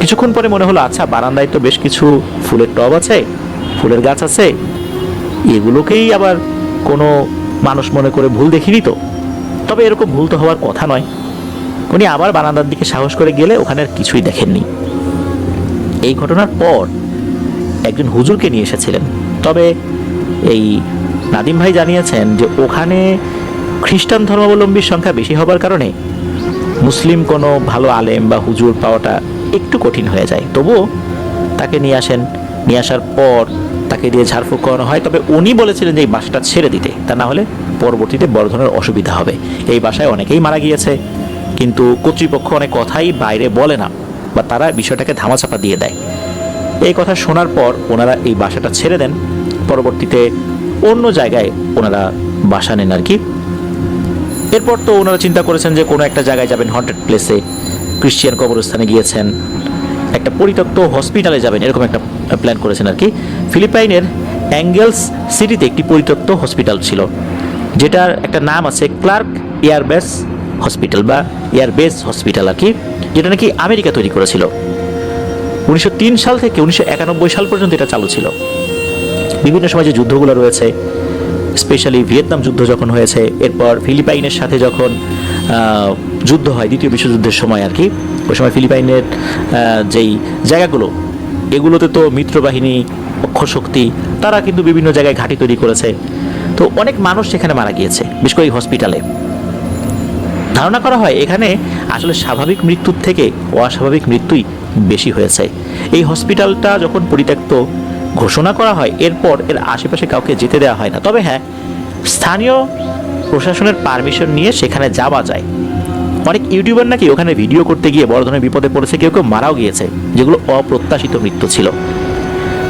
কিছুক্ষণ পরে মনে হলো, আচ্ছা বারান্দায় তো বেশ কিছু ফুলের টব আছে, ফুলের গাছ আছে, এগুলোকেই আবার কোনো মানুষ মনে করে ভুল দেখিনি তো। তবে এরকম ভুল তো হওয়ার কথা নয়। উনি আবার বারান্দার দিকে সাহস করে গেলে ওখানে আর কিছুই দেখেননি। এই ঘটনার পর একজন হুজুরকে নিয়ে এসেছিলেন। তবে এই নাদিম ভাই জানিয়েছেন যে ওখানে খ্রিস্টান ধর্মাবলম্বীর সংখ্যা বেশি হবার কারণে মুসলিম কোনো ভালো আলেম বা হুজুর পাওয়াটা একটু কঠিন হয়ে যায়। তবুও তাকে নিয়ে আসেন, নিয়ে আসার পর তাকে দিয়ে ঝাড়ফুঁক করানো হয়। তবে উনি বলেছিলেন যে এই বাসাটা ছেড়ে দিতে, তা না হলে পরবর্তীতে বড় ধরনের অসুবিধা হবে। এই বাসায় অনেকেই মারা গিয়েছে, কিন্তু কর্তৃপক্ষ অনেক কথাই বাইরে বলে না, বা তারা বিষয়টাকে ধামাচাপা দিয়ে দেয়। এই কথা শোনার পর ওনারা এই বাসাটা ছেড়ে দেন। পরবর্তীতে অন্য জায়গায় ওনারা বাসা নেন আর কি। এরপর তো ওনারা চিন্তা করেছেন যে কোনো একটা জায়গায় যাবেন, হন্টেড প্লেসে, ক্রিশ্চিয়ান কবরস্থানে গিয়েছেন, একটা পরিত্যক্ত হসপিটালে যাবেন, এরকম একটা প্ল্যান করেছেন আর কি। ফিলিপাইনের অ্যাঙ্গেলস সিটিতে একটি পরিত্যক্ত হসপিটাল ছিল, যেটার একটা নাম আছে ক্লার্ক এয়ারবেস হসপিটাল বা এয়ারবেস হসপিটাল আর কি, যেটা নাকি আমেরিকা তৈরি করেছিল। 1903 সাল থেকে 1991 সাল পর্যন্ত এটা চালু ছিল। বিভিন্ন সময় যে যুদ্ধগুলো রয়েছে, স্পেশালি ভিয়েতনাম যুদ্ধ যখন হয়েছে, এরপর ফিলিপাইনের সাথে যখন যুদ্ধ হয় দ্বিতীয় বিশ্বযুদ্ধের সময় আর কি। ওই সময় ফিলিপাইনের যেই জায়গাগুলো, এগুলোতে তো মিত্রবাহিনী, অক্ষশক্তি তারা কিন্তু বিভিন্ন জায়গায় ঘাঁটি তৈরি করেছে। তো অনেক মানুষ সেখানে মারা গিয়েছে, বিশেষ করে এই হসপিটালে। ধারণা করা হয় এখানে আসলে স্বাভাবিক মৃত্যুর থেকে অস্বাভাবিক মৃত্যুই বেশি হয়েছে। এই হসপিটালটা যখন পরিত্যক্ত ঘোষণা করা হয়, এরপর এর আশেপাশে কাউকে যেতে দেওয়া হয় না। তবে হ্যাঁ, স্থানীয় প্রশাসনের পারমিশন নিয়ে সেখানে যাওয়া যায়। অনেক ইউটিউবার নাকি ওখানে ভিডিও করতে গিয়ে বড় ধরনের বিপদে পড়েছে, কেউ কেউ মারাও গিয়েছে, যেগুলো অপ্রত্যাশিত মৃত্যু ছিল।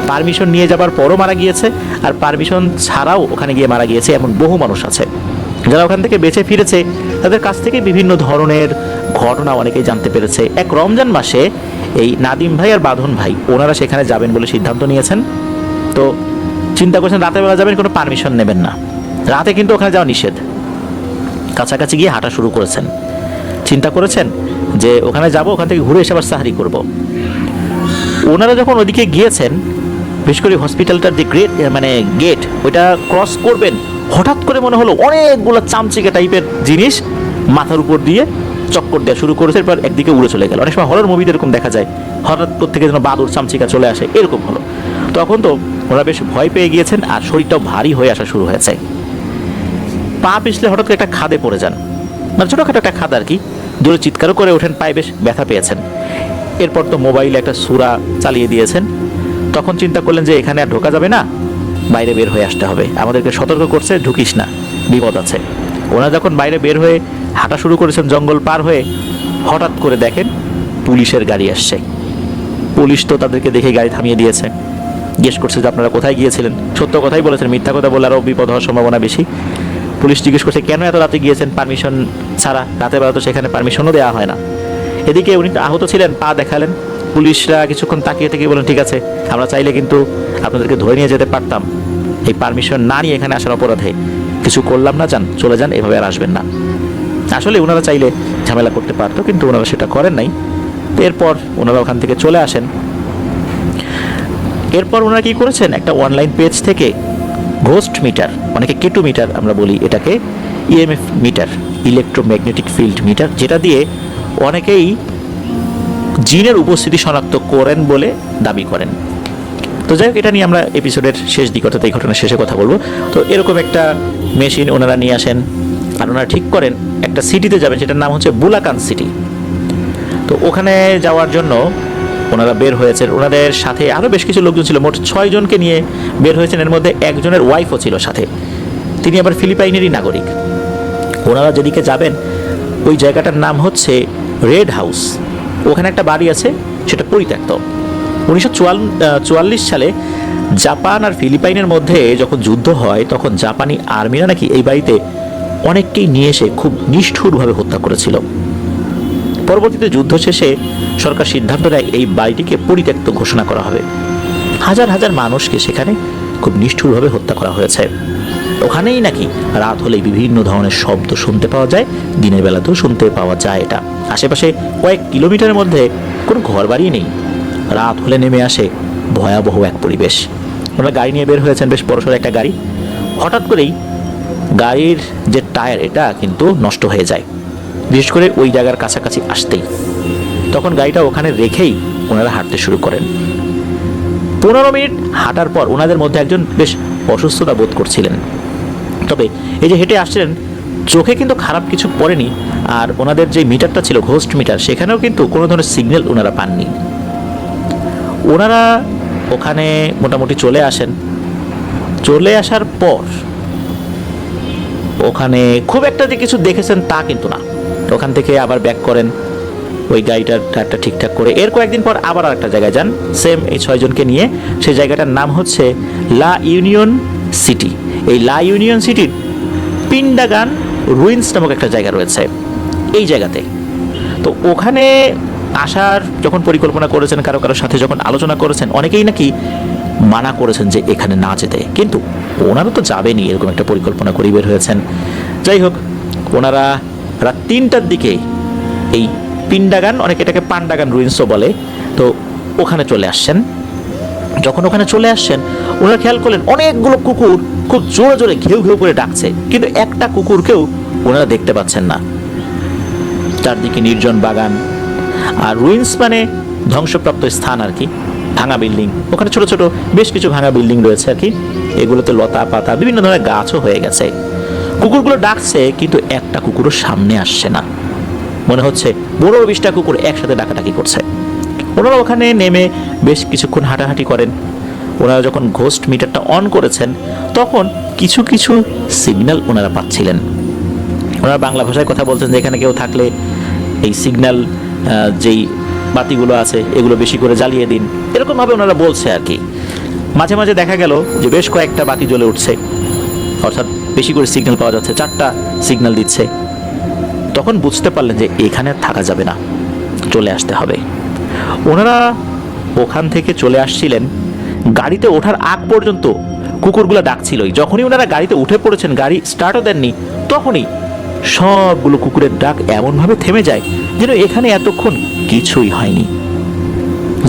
পারমিশন নিয়ে যাবার পরও মারা গিয়েছে, আর পারমিশন ছাড়াও ওখানে গিয়ে মারা গিয়েছে এমন বহু মানুষ আছে। যারা ওখান থেকে বেঁচে ফিরেছে তাদের কাছ থেকে বিভিন্ন ধরনের ঘটনা অনেকেই জানতে পেরেছে। এক রমজান মাসে এই নাদিম ভাই আর বাঁধন ভাই ওনারা সেখানে যাবেন বলে সিদ্ধান্ত নিয়েছেন। তো চিন্তা করছেন রাতের বেলা যাবেন, কোনো পারমিশন নেবেন না। রাতে কিন্তু ওখানে যাওয়া নিষেধ। কাছাকাছি গিয়ে হাঁটা শুরু করেছেন, চিন্তা করেছেন যে ওখানে যাব, ওখান থেকে ঘুরে এসে আবার সাহারি করব। ওনারা যখন ওদিকে গিয়েছেন, বিশেষ করে হসপিটালটার যে গেট ওইটা ক্রস করবেন, হঠাৎ করে মনে হলো অনেকগুলো চামচিকা টাইপের জিনিস মাথার উপর দিয়ে চক্কর দেওয়া শুরু করেছে, এরপর একদিকে উড়ে চলে গেল। অনেক সময় হরর মুভিতে এরকম দেখা যায়, হঠাৎ থেকে যেন বাদুর চামচিকা চলে আসে, এরকম হলো। তখন তো ওরা বেশ ভয় পেয়ে গিয়েছেন, আর শরীরটাও ভারী হয়ে আসা শুরু হয়েছে। পা পিছলে হঠাৎ করে একটা খাদে পড়ে যান, মানে ছোটোখাটো একটা খাদ আর কি। দূরে চিৎকারও করে ওঠেন, পায়ে বেশ ব্যথা পেয়েছেন। এরপর তো মোবাইলে একটা সূরা চালিয়ে দিয়েছেন। তখন চিন্তা করলেন যে এখানে আর ঢোকা যাবে না, বাইরে বের হয়ে আসতে হবে। আমাদেরকে সতর্ক করছে, ঢুকিস না, বিপদ আছে। ওনারা যখন বাইরে বের হয়ে হাঁটা শুরু করেছেন জঙ্গল পার হয়ে, হঠাৎ করে দেখেন পুলিশের গাড়ি আসছে। পুলিশ তো তাদেরকে দেখে গাড়ি থামিয়ে দিয়েছে, জিজ্ঞেস করছে যে আপনারা কোথায় গিয়েছিলেন। সত্য কথাই বলেছেন, মিথ্যা কথা বলে আরও বিপদ হওয়ার সম্ভাবনা বেশি। পুলিশ জিজ্ঞেস করছে কেন এত রাতে গিয়েছেন পারমিশন ছাড়া, রাতের বেলা তো সেখানে পারমিশনও দেওয়া হয় না। এদিকে উনি আহত ছিলেন, পা দেখালেন। পুলিশরা কিছুক্ষণ তাকিয়ে থেকে বলেন ঠিক আছে, আমরা চাইলে কিন্তু আপনাদেরকে ধরে নিয়ে যেতে পারতাম, এই পারমিশন না নিয়ে এখানে আসার অপরাধে কিছু করলাম না, যান চলে যান, এভাবে আর আসবেন না। আসলে ওনারা চাইলে ঝামেলা করতে পারতো, কিন্তু ওনারা সেটা করেন নাই। এরপর ওনারা ওখান থেকে চলে আসেন। এরপর ওনারা কি করেছেন, একটা অনলাইন পেজ থেকে ঘোস্ট মিটার, অনেকে কেটু মিটার আমরা বলি এটাকে, EMF meter, electromagnetic field meter, যেটা দিয়ে অনেকেই জিনের উপস্থিতি শনাক্ত করেন বলে দাবি করেন। তো যাই হোক, এটা নিয়ে আমরা এপিসোডের শেষ দিক অর্থাৎ এই ঘটনার শেষে কথা বলবো। তো এরকম একটা মেশিন ওনারা নিয়ে আসেন, আর ওনারা ঠিক করেন একটা সিটিতে যাবেন, সেটার নাম হচ্ছে বুলাকান সিটি। তো ওখানে যাওয়ার জন্য ওনারা বের হয়েছেন। ওনাদের সাথে আরও বেশ কিছু লোকজন ছিল, মোট 6 জনকে নিয়ে বের হয়েছেন। এর মধ্যে একজনের ওয়াইফও ছিল সাথে, তিনি আবার ফিলিপাইনেরই নাগরিক। ওনারা যেদিকে যাবেন ওই জায়গাটার নাম হচ্ছে রেড হাউস। ওখানে একটা বাড়ি আছে, সেটা পরিত্যক্ত। 1944 সালে জাপান আর ফিলিপাইনের মধ্যে যখন যুদ্ধ হয়, তখন জাপানি আর্মিরা নাকি এই বাড়িতে অনেককেই নিয়ে এসে খুব নিষ্ঠুরভাবে হত্যা করেছিল। পরবর্তীতে যুদ্ধ শেষে সরকার সিদ্ধান্ত নেয় এই বাড়িটিকে পরিত্যক্ত ঘোষণা করা হবে। হাজার হাজার মানুষকে সেখানে খুব নিষ্ঠুরভাবে হত্যা করা হয়েছে। ওখানেই নাকি রাত হলেই বিভিন্ন ধরনের শব্দ শুনতে পাওয়া যায়, দিনের বেলাতেও শুনতে পাওয়া যায়। এটা আশেপাশে কয়েক কিলোমিটারের মধ্যে কোনো ঘর বাড়ি নেই। রাত হলে নেমে আসে ভয়াবহ এক পরিবেশ। ওরা গাড়ি নিয়ে বের হয়েছেন, বেশ বড়সড় একটা গাড়ি। হঠাৎ করেই গাড়ির যে টায়ার এটা কিন্তু নষ্ট হয়ে যায়, বিশেষ করে ওই জায়গার কাছাকাছি আসতেই। তখন গাড়িটা ওখানে রেখেই ওনারা হাঁটতে শুরু করেন। 15 মিনিট হাঁটার পর ওনাদের মধ্যে একজন বেশ অসুস্থতা বোধ করছিলেন। তবে এই যে হেঁটে আসছিলেন, চোখে কিন্তু খারাপ কিছু পড়েনি। আর ওনাদের যে মিটারটা ছিল ঘোস্ট মিটার, সেখানেও কিন্তু কোনো ধরনের সিগন্যাল ওনারা পাননি। ওনারা ওখানে মোটামুটি চলে আসেন। চলে আসার পর ওখানে খুব একটা যে কিছু দেখেছেন তা কিন্তু না। ওখান থেকে আবার ব্যাক করেন, ওই গাড়িটার টায়ারটা ঠিকঠাক করে। এর কয়েকদিন পর আবার আরেকটা জায়গায় যান, সেম এই 6 জনকে নিয়ে। সেই জায়গাটার নাম হচ্ছে লা ইউনিয়ন সিটি। এই লা ইউনিয়ন সিটির পিন্ডাগান রুইন্স নামক একটা জায়গা রয়েছে এই জায়গাতে। তো ওখানে আসার যখন পরিকল্পনা করেছেন, কারো কারোর সাথে যখন আলোচনা করেছেন, অনেকেই নাকি মানা করেছেন যে এখানে না যেতে, কিন্তু ওনারা তো যাবেনই, এরকম একটা পরিকল্পনা করে বের হয়েছেন। যাই হোক, ওনারা রাত 3টার দিকে এই পিন্ডাগান, অনেকে এটাকে পান্ডাগান রুইন্সও বলে, তো ওখানে চলে আসছেন। যখন ওখানে চলে আসছেন, ওনারা খেয়াল করলেন অনেকগুলো কুকুর খুব জোরে জোরে ঘেউ ঘেউ করে ডাকছে, কিন্তু একটা কুকুরকেও ওনারা দেখতে পাচ্ছেন না। চারদিকে নির্জন বাগান, আর রুইন্স মানে ধ্বংসপ্রাপ্ত স্থান আর কি, ভাঙা বিল্ডিং। ওখানে ছোট ছোট বেশ কিছু ভাঙা বিল্ডিং রয়েছে আর কি, এগুলোতে লতা পাতা বিভিন্ন ধরনের গাছও হয়ে গেছে। কুকুরগুলো ডাকছে, কিন্তু একটা কুকুরও সামনে আসছে না। মনে হচ্ছে 15-20টা কুকুর একসাথে ডাকাডাকি করছে। ওনারা ওখানে নেমে বেশ কিছুক্ষণ হাঁটাহাঁটি করেন। ওনারা যখন ঘোস্ট মিটারটা অন করেছেন, তখন কিছু কিছু সিগন্যাল ওনারা পাচ্ছিলেন। ওনারা বাংলা ভাষায় কথা বলছেন যে এখানে কেউ থাকলে এই সিগন্যাল যেই বাতিগুলো আছে এগুলো বেশি করে জ্বালিয়ে দিন, এরকমভাবে ওনারা বলছে আর কি। মাঝে মাঝে দেখা গেল যে বেশ কয়েকটা বাতি জ্বলে উঠছে, অর্থাৎ বেশি করে সিগন্যাল পাওয়া যাচ্ছে, 4টা সিগন্যাল দিচ্ছে। তখন বুঝতে পারলেন যে এখানে থাকা যাবে না, চলে আসতে হবে। ওনারা ওখান থেকে চলে আসছিলেন, গাড়িতে ওঠার আগ পর্যন্ত কুকুরগুলো ডাকছিলই। যখনই ওনারা গাড়িতে উঠে পড়েছেন, গাড়ি স্টার্টও দেননি, তখনই সবগুলো কুকুরের ডাক এমনভাবে থেমে যায় যেন এখানে এতক্ষণ কিছুই হয়নি।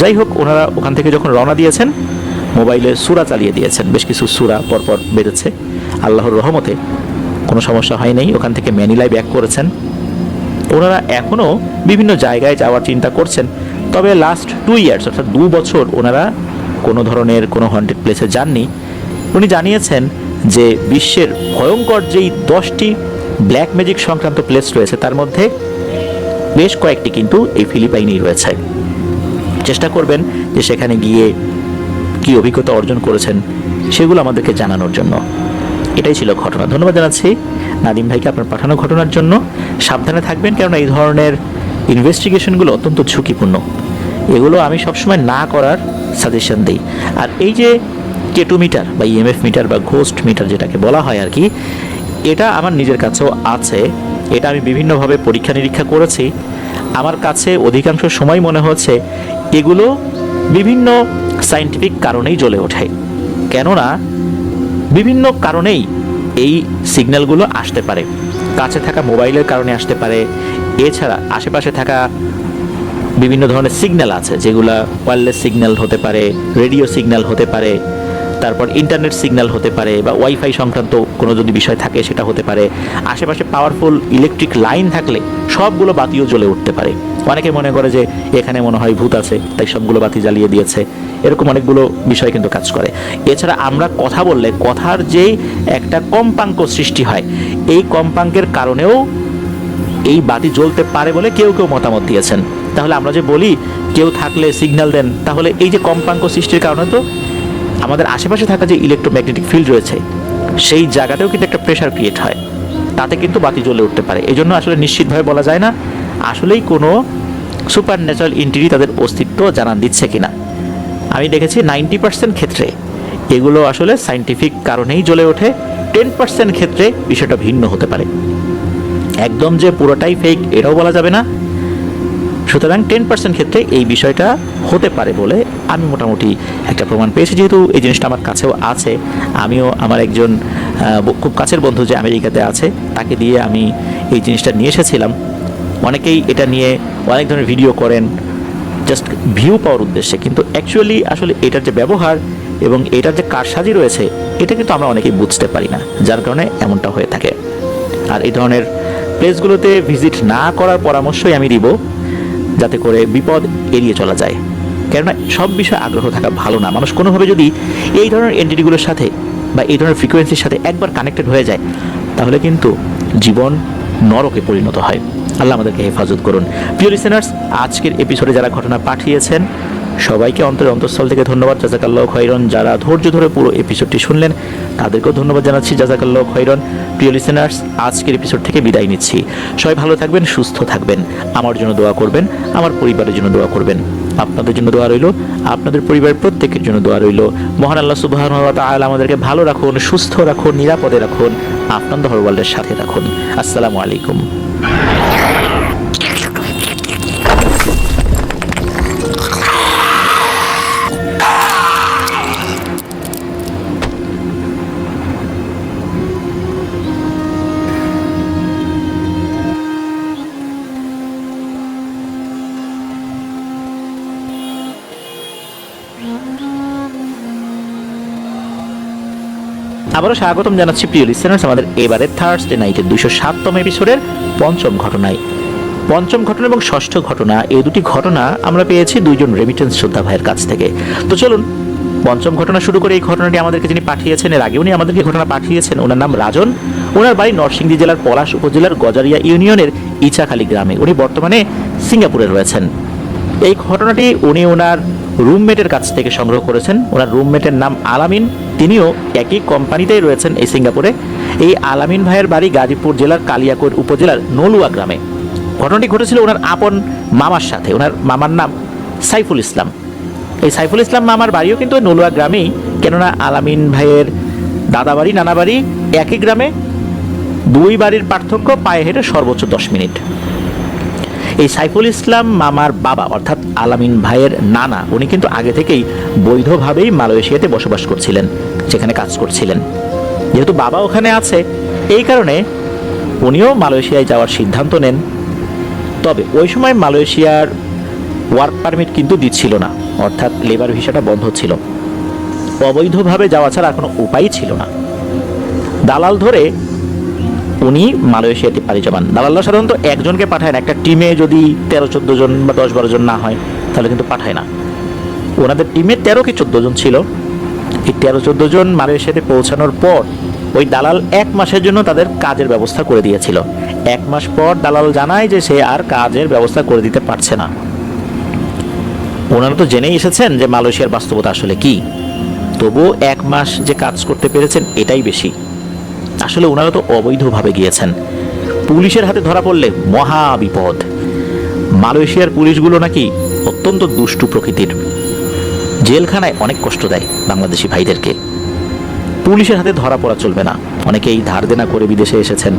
যাই হোক, ওনারা ওখান থেকে যখন রওনা দিয়েছেন, মোবাইলে সূরা চালিয়ে দিয়েছেন, বেশ কিছু সূরা পরপর বেরোচ্ছে। আল্লাহর রহমতে কোনো সমস্যা হয় নাই। ওখান থেকে ম্যানিলায় ব্যাক করেছেন। ওনারা এখনও বিভিন্ন জায়গায় যাওয়ার চিন্তা করছেন, তবে লাস্ট 2 ইয়ার্স অর্থাৎ 2 বছর ওনারা কোনো ধরনের কোনো হন্টেড প্লেসে যাননি। উনি জানিয়েছেন যে বিশ্বের ভয়ঙ্কর যেই 10টি ব্ল্যাক ম্যাজিক সংক্রান্ত প্লেস রয়েছে, তার মধ্যে বেশ কয়েকটি কিন্তু এই ফিলিপাইনেই রয়েছে। চেষ্টা করবেন যে সেখানে গিয়ে কি অভিজ্ঞতা অর্জন করেছেন সেগুলো আমাদেরকে জানানোর জন্য। এটাই ছিল ঘটনা। ধন্যবাদ জানাচ্ছি নাদিম ভাইকে আপনার পাঠানো ঘটনার জন্য। সাবধানে থাকবেন, কেননা এই ধরনের ইনভেস্টিগেশনগুলো অত্যন্ত ঝুঁকিপূর্ণ। এগুলো আমি সবসময় না করার সাজেশন দিই। আর এই যে K2 মিটার বা EMF মিটার বা ঘোস্ট মিটার যেটাকে বলা হয় আর কি, এটা আমার নিজের কাছেও আছে। এটা আমি বিভিন্নভাবে পরীক্ষা নিরীক্ষা করেছি। আমার কাছে অধিকাংশ সময় মনে হচ্ছে এগুলো বিভিন্ন সায়েন্টিফিক কারণেই জ্বলে ওঠে, কেননা বিভিন্ন কারণেই এই সিগন্যালগুলো আসতে পারে। কাছে থাকা মোবাইলের কারণে আসতে পারে, এছাড়া আশেপাশে থাকা বিভিন্ন ধরনের সিগন্যাল আছে, যেগুলো ওয়্যারলেস সিগন্যাল হতে পারে, রেডিও সিগন্যাল হতে পারে, তারপর ইন্টারনেট সিগন্যাল হতে পারে, বা ওয়াইফাই সংক্রান্ত কোনো যদি বিষয় থাকে সেটা হতে পারে। আশেপাশে পাওয়ারফুল ইলেকট্রিক লাইন থাকলে সবগুলো বাতিও জ্বলে উঠতে পারে। অনেকে মনে করে যে এখানে মনে হয় ভূত আছে, তাই সবগুলো বাতি জ্বালিয়ে দিয়েছে, এরকম অনেকগুলো বিষয় কিন্তু কাজ করে। এছাড়া আমরা কথা বললে কথার যেই একটা কম্পাঙ্ক সৃষ্টি হয়, এই কম্পাঙ্কের কারণেও এই বাতি জ্বলতে পারে বলে কেউ কেউ মতামত দিয়েছেন। তাহলে আমরা যে বলি কেউ থাকলে সিগন্যাল দেন, তাহলে এই যে কম্পাঙ্ক সৃষ্টির কারণে তো আমাদের আশেপাশে থাকা যে ইলেকট্রোম্যাগনেটিক ফিল্ড রয়েছে সেই জায়গাতেও কিন্তু একটা প্রেশার ক্রিয়েট হয়, তাতে কিন্তু বাতি জ্বলে উঠতে পারে। এই জন্য আসলে নিশ্চিতভাবে বলা যায় না আসলেই কোনো সুপার ন্যাচারাল এন্টিটি তাদের অস্তিত্ব জানান দিচ্ছে কিনা। আমি দেখেছি 90% ক্ষেত্রে এগুলো আসলে সায়েন্টিফিক কারণেই জ্বলে ওঠে। 10% ক্ষেত্রে বিষয়টা ভিন্ন হতে পারে, একদম যে পুরোটাই ফেক এটাও বলা যাবে না। সুতরাং 10% ক্ষেত্রে এই বিষয়টা হতে পারে বলে আমি মোটামুটি একটা প্রমাণ পেয়েছি। যেহেতু এই জিনিসটা আমার কাছেও আছে, আমিও আমার একজন খুব কাছের বন্ধু যে আমেরিকাতে আছে তাকে দিয়ে আমি এই জিনিসটা নিয়ে এসেছিলাম। অনেকেই এটা নিয়ে অনেক ধরনের ভিডিও করেন জাস্ট ভিউ পাওয়ার উদ্দেশ্যে, কিন্তু অ্যাকচুয়ালি আসলে এটার যে ব্যবহার এবং এটার যে কারসাজি রয়েছে এটা কিন্তু আমরা অনেকেই বুঝতে পারি না, যার কারণে এমনটা হয়ে থাকে। আর এই ধরনের প্লেসগুলোতে ভিজিট না করার পরামর্শই আমি দিব, যাতে করে বিপদ এড়িয়ে চলা যায়। কেননা সব বিষয়ে আগ্রহ থাকা ভালো না। মানুষ কোনোভাবে যদি এই ধরনের এন্টিটিগুলোর সাথে বা এই ধরনের ফ্রিকোয়েন্সির সাথে একবার কানেক্টেড হয়ে যায়, তাহলে কিন্তু জীবন নরকে পরিণত হয়। আল্লাহ আমাদেরকে হেফাজত করুন। প্রিয় লিসেনার্স, আজকের এপিসোডে যারা ঘটনা পাঠিয়েছেন সবাইকে অন্তঃস্থল থেকে ধন্যবাদ, জাযাকাল্লাহু খাইরান। যারা ধৈর্য ধরে পুরো এপিসোডটি শুনলেন তাদেরকেও ধন্যবাদ জানাচ্ছি, জাযাকাল্লাহু খাইরান। প্রিয় লিসেনার্স, আজকের এপিসোড থেকে বিদায় নিচ্ছি। সবাই ভালো থাকবেন, সুস্থ থাকবেন, আমার জন্য দোয়া করবেন, আমার পরিবারের জন্য দোয়া করবেন। আপনাদের জন্য দোয়া রইল, আপনাদের পরিবারের প্রত্যেকের জন্য দোয়া রইল। মহান আল্লাহ সুবহানাহু ওয়া তাআলা আমাদেরকে ভালো রাখুন, সুস্থ রাখুন, নিরাপদে রাখুন, আপনার দরবারের সাথে রাখুন। আসসালামু আলাইকুম। আবারও স্বাগতম জানাচ্ছি প্রিয় লিসেনার্স আমাদের এবারে থার্সডে নাইটের 207তম এপিসোডের পঞ্চম ঘটনায়। পঞ্চম ঘটনা এবং ষষ্ঠ ঘটনা, এই দুটি ঘটনা আমরা পেয়েছি দুইজন রেমিটেন্স যোদ্ধা ভাইয়ের কাছ থেকে। তো চলুন পঞ্চম ঘটনা শুরু করে। এই ঘটনাটি আমাদেরকে যিনি পাঠিয়েছেন, এর আগে উনি আমাদেরকে ঘটনা পাঠিয়েছেন, ওনার নাম রাজন। ওনার বাড়ি নরসিংদী জেলার পলাশ উপজেলার গজারিয়া ইউনিয়নের ইচাখালী গ্রামে। উনি বর্তমানে সিঙ্গাপুরে রয়েছেন। এই ঘটনাটি উনি ওনার রুমমেটের কাছ থেকে সংগ্রহ করেছেন। ওনার রুমমেটের নাম আলামিন, তিনিও একই কোম্পানিতেই রয়েছেন এই সিঙ্গাপুরে। এই আলামিন ভাইয়ের বাড়ি গাজীপুর জেলার কালিয়াকৈর উপজেলার নলুয়া গ্রামে। ঘটনাটি ঘটেছিল ওনার আপন মামার সাথে। ওনার মামার নাম সাইফুল ইসলাম। এই সাইফুল ইসলাম মামার বাড়িও কিন্তু নলুয়া গ্রামেই, কেননা আলামিন ভাইয়ের দাদা বাড়ি নানা বাড়ি একই গ্রামে। দুই বাড়ির পার্থক্য পায়ে হেঁটে সর্বোচ্চ 10 মিনিট। এই সাইফুল ইসলাম মামার বাবা অর্থাৎ আলামিন ভাইয়ের নানা, উনি কিন্তু আগে থেকেই বৈধভাবেই মালয়েশিয়াতে বসবাস করছিলেন, যেখানে কাজ করছিলেন। যেহেতু বাবা ওখানে আছে, এই কারণে উনিও মালয়েশিয়ায় যাওয়ার সিদ্ধান্ত নেন। তবে ওই সময় মালয়েশিয়ার ওয়ার্ক পারমিট কিন্তু দিচ্ছিল না, অর্থাৎ লেবার ভিসাটা বন্ধ ছিল। অবৈধভাবে যাওয়া ছাড়া কোনো উপায় ছিল না। দালাল ধরে উনি মালয়েশিয়াতে পাড়ি জমান। দালালরা সাধারণত একজনকে পাঠায় না, একটা টিমে যদি 13-14 জন বা 10-12 জন না হয় তাহলে কিন্তু পাঠায় না। ওনাদের টিমে 13 কি 14 জন ছিল। এই 13-14 জন মালয়েশিয়াতে পৌঁছানোর পর ওই দালাল 1 মাসের জন্য তাদের কাজের ব্যবস্থা করে দিয়েছিল। 1 মাস পর দালাল জানায় যে সে আর কাজের ব্যবস্থা করে দিতে পারছে না। ওনারা তো জেনেই এসেছেন যে মালয়েশিয়ার বাস্তবতা আসলে কি, তবুও 1 মাস যে কাজ করতে পেরেছেন এটাই বেশি। আসলে ওনারা তো অবৈধভাবে গিয়েছেন। পুলিশের হাতে ধরা পড়লে মহা বিপদ। মালয়েশিয়ার পুলিশগুলো নাকি অত্যন্ত দুষ্টু প্রকৃতির, জেলখানায় অনেক কষ্ট দেয় বাংলাদেশি ভাইদেরকে। পুলিশের হাতে ধরা পড়া চলবে না। অনেকেই ধার দেনা করে বিদেশে এসেছেন।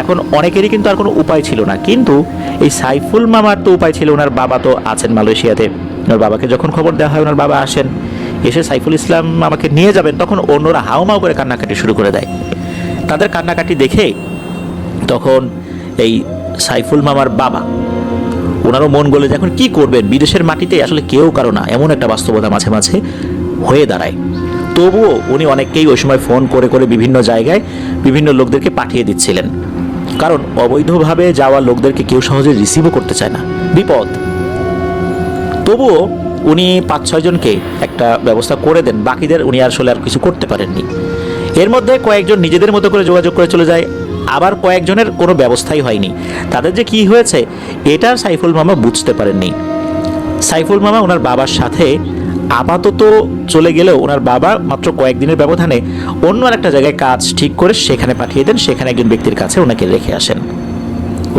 এখন অনেকেরই কিন্তু আর কোনো উপায় ছিল না, কিন্তু এই সাইফুল মামার তো উপায় ছিল। ওনার বাবা তো আছেন মালয়েশিয়াতে। ওনার বাবাকে যখন খবর দেওয়া হয়, ওনার বাবা আসেন, এসে সাইফুল ইসলাম মামাকে নিয়ে যাবেন, তখন অন্যরা হাউমাউ করে কান্নাকাটি শুরু করে দেয়। তাদের কান্নাকাটি দেখে তখন এই সাইফুল মামার বাবা, ওনারও মন গলে যায় এখন কি করবেন, বিদেশের মাটিতে আসলে কেউ কারো না, এমন একটা বাস্তবতা মাঝে মাঝে হয়ে দাঁড়ায়। তবুও উনি অনেককেই ওই সময় ফোন করে করে বিভিন্ন জায়গায় বিভিন্ন লোকদেরকে পাঠিয়ে দিচ্ছিলেন, কারণ অবৈধভাবে যাওয়া লোকদেরকে কেউ সহজে রিসিভও করতে চায় না, বিপদ। তবুও উনি 5-6 জনকে একটা ব্যবস্থা করে দেন, বাকিদের উনি আসলে আর কিছু করতে পারেননি। এর মধ্যে কয়েকজন নিজেদের মতো করে যোগাযোগ করে চলে যায়, আবার কয়েকজনের কোনো ব্যবস্থাই হয়নি। তাদের যে কি হয়েছে এটা সাইফুল মামা বুঝতে পারেননি। সাইফুল মামা ওনার বাবার সাথে আপাতত চলে গেলেও ওনার বাবা মাত্র কয়েকদিনের ব্যবধানে অন্য আরেকটা জায়গায় কাজ ঠিক করে সেখানে পাঠিয়ে দেন। সেখানে একজন ব্যক্তির কাছে ওনাকে রেখে আসেন।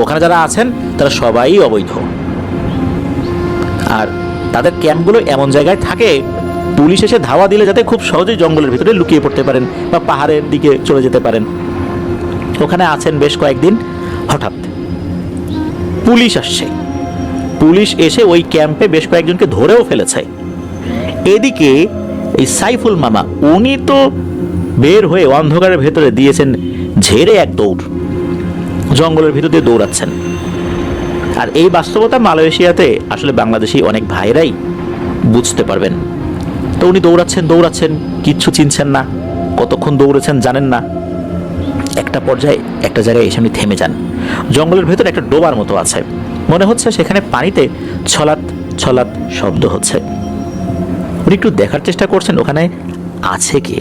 ওখানে যারা আছেন তারা সবাই অবৈধ, আর তাদের ক্যাম্পগুলো এমন জায়গায় থাকে পুলিশ এসে ধাওয়া দিলে যাতে খুব সহজেই জঙ্গলের ভিতরে লুকিয়ে পড়তে পারেন বা পাহাড়ের দিকে চলে যেতে পারেন। ওখানে আছেন বেশ কয়েকদিন, হঠাৎ পুলিশ আসছে। পুলিশ এসে ওই ক্যাম্পে বেশ কয়েকজনকে ধরেও ফেলেছে। এদিকে এই সাইফুল মামা উনি তো বের হয়ে অন্ধকারের ভেতরে দিয়েছেন ঝেড়ে এক দৌড়, জঙ্গলের ভিতর দিয়ে দৌড়াচ্ছেন। আর এই বাস্তবতা মালয়েশিয়াতে আসলে বাংলাদেশি অনেক ভাইরাই বুঝতে পারবেন। তো উনি দৌড়াচ্ছেন, কিচ্ছু চিনছেন না, কতক্ষণ দৌড়েছেন জানেন না। একটা পর্যায়ে একটা জায়গায় এসে উনি থেমে যান। জঙ্গলের ভেতরে একটা ডোবার মতো আছে, মনে হচ্ছে সেখানে পানিতে ছলাৎ ছলাৎ শব্দ হচ্ছে। উনি একটু দেখার চেষ্টা করছেন ওখানে আছে কে।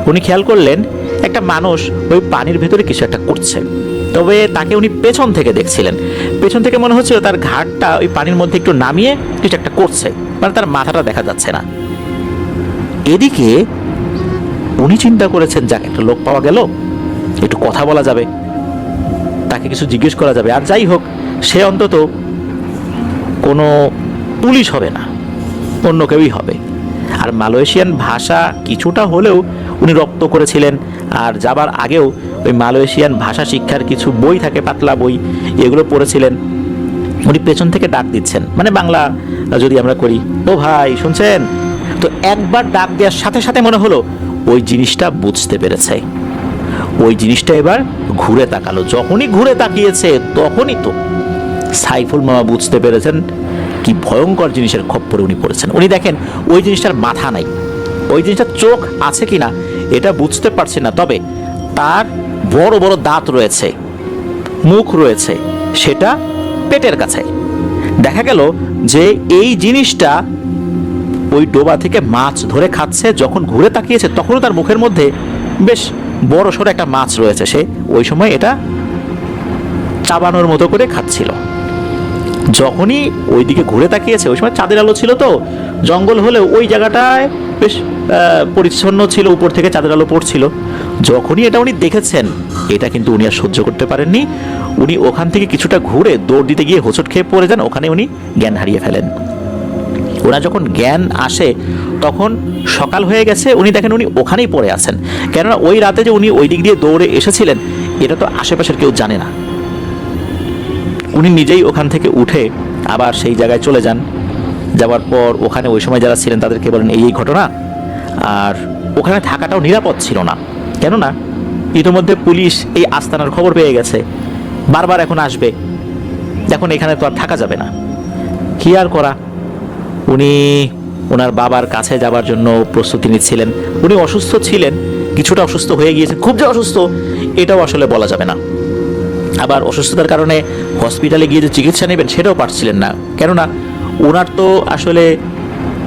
উনি খেয়াল করলেন একটা মানুষ ওই পানির ভেতরে কিছু একটা করছে, তবে তাকে উনি পেছন থেকে দেখছিলেন। পেছন থেকে মনে হচ্ছিল তার ঘাড়টা ওই পানির মধ্যে একটু নামিয়ে কিছু একটা করছে, মানে তার মাথাটা দেখা যাচ্ছে না। এদিকে উনি চিন্তা করেছেন যাক একটা লোক পাওয়া গেল, একটু কথা বলা যাবে, তাকে কিছু জিজ্ঞেস করা যাবে, আর যাই হোক সে অন্তত কোনো পুলিশ হবে না, অন্য কেউই হবে। আর মালয়েশিয়ান ভাষা কিছুটা হলেও উনি রপ্ত করেছিলেন, আর যাবার আগেও ওই মালয়েশিয়ান ভাষা শিক্ষার কিছু বই থাকে, পাতলা বই, এগুলো পড়েছিলেন। উনি পেছন থেকে ডাক দিচ্ছেন, মানে বাংলা যদি আমরা করি, ও ভাই শুনছেন? তো একবার ডাক দেওয়ার সাথে সাথে মনে হলো ওই জিনিসটা বুঝতে পেরেছে। ওই জিনিসটা এবার ঘুরে তাকালো। যখনই ঘুরে তাকিয়েছে তখনই তো সাইফুল মামা বুঝতে পেরেছেন কি ভয়ঙ্কর জিনিসের খপ্পরে উনি পড়েছেন। উনি দেখেন ওই জিনিসটার মাথা নাই, ওই জিনিসটার চোখ আছে কিনা এটা বুঝতে পারছে না, তবে তার বড় বড় দাঁত রয়েছে, মুখ রয়েছে, সেটা পেটের কাছে। দেখা গেল যে এই জিনিসটা ওই ডোবা থেকে মাছ ধরে খাচ্ছে, যখন ঘুরে তাকিয়েছে তখনও তার মুখের মধ্যে বেশ বড় সড়ো একটা মাছ রয়েছে। সে ওই সময় এটা চাবানোর মতো করে খাচ্ছিল। যখনই ওইদিকে ঘুরে তাকিয়েছে, ওই সময় চাঁদের আলো ছিল, তো জঙ্গল হলেও ওই জায়গাটায় বেশ পরিচ্ছন্ন ছিল, উপর থেকে চাঁদের আলো পড়ছিল। যখনই এটা উনি দেখেছেন, এটা কিন্তু উনি আর সহ্য করতে পারেননি। উনি ওখান থেকে কিছুটা ঘুরে দৌড় দিতে গিয়ে হোঁচট খেয়ে পড়ে যান, ওখানে উনি জ্ঞান হারিয়ে ফেলেন। ওনার যখন জ্ঞান আসে তখন সকাল হয়ে গেছে, উনি দেখেন উনি ওখানেই পড়ে আছেন। কেননা ওই রাতে যে উনি ওই দিক দিয়ে দৌড়ে এসেছিলেন এটা তো আশেপাশের কেউ জানে না। উনি নিজেই ওখান থেকে উঠে আবার সেই জায়গায় চলে যান। যাওয়ার পর ওখানে ওই সময় যারা ছিলেন তাদেরকে বলেন এই ঘটনা। আর ওখানে থাকাটাও নিরাপদ ছিল না, কেননা ইতিমধ্যে পুলিশ এই আস্তানার খবর পেয়ে গেছে, বারবার এখন আসবে, এখন এখানে তো আর থাকা যাবে না। কি আর করা, উনি ওনার বাবার কাছে যাবার জন্য প্রস্তুতি নিচ্ছিলেন। উনি অসুস্থ ছিলেন, কিছুটা অসুস্থ হয়ে গিয়েছেন, খুব যে অসুস্থ এটাও আসলে বলা যাবে না। আবার অসুস্থতার কারণে হসপিটালে গিয়ে যে চিকিৎসা নেবেন সেটাও পারছিলেন না, কেননা ওনার তো আসলে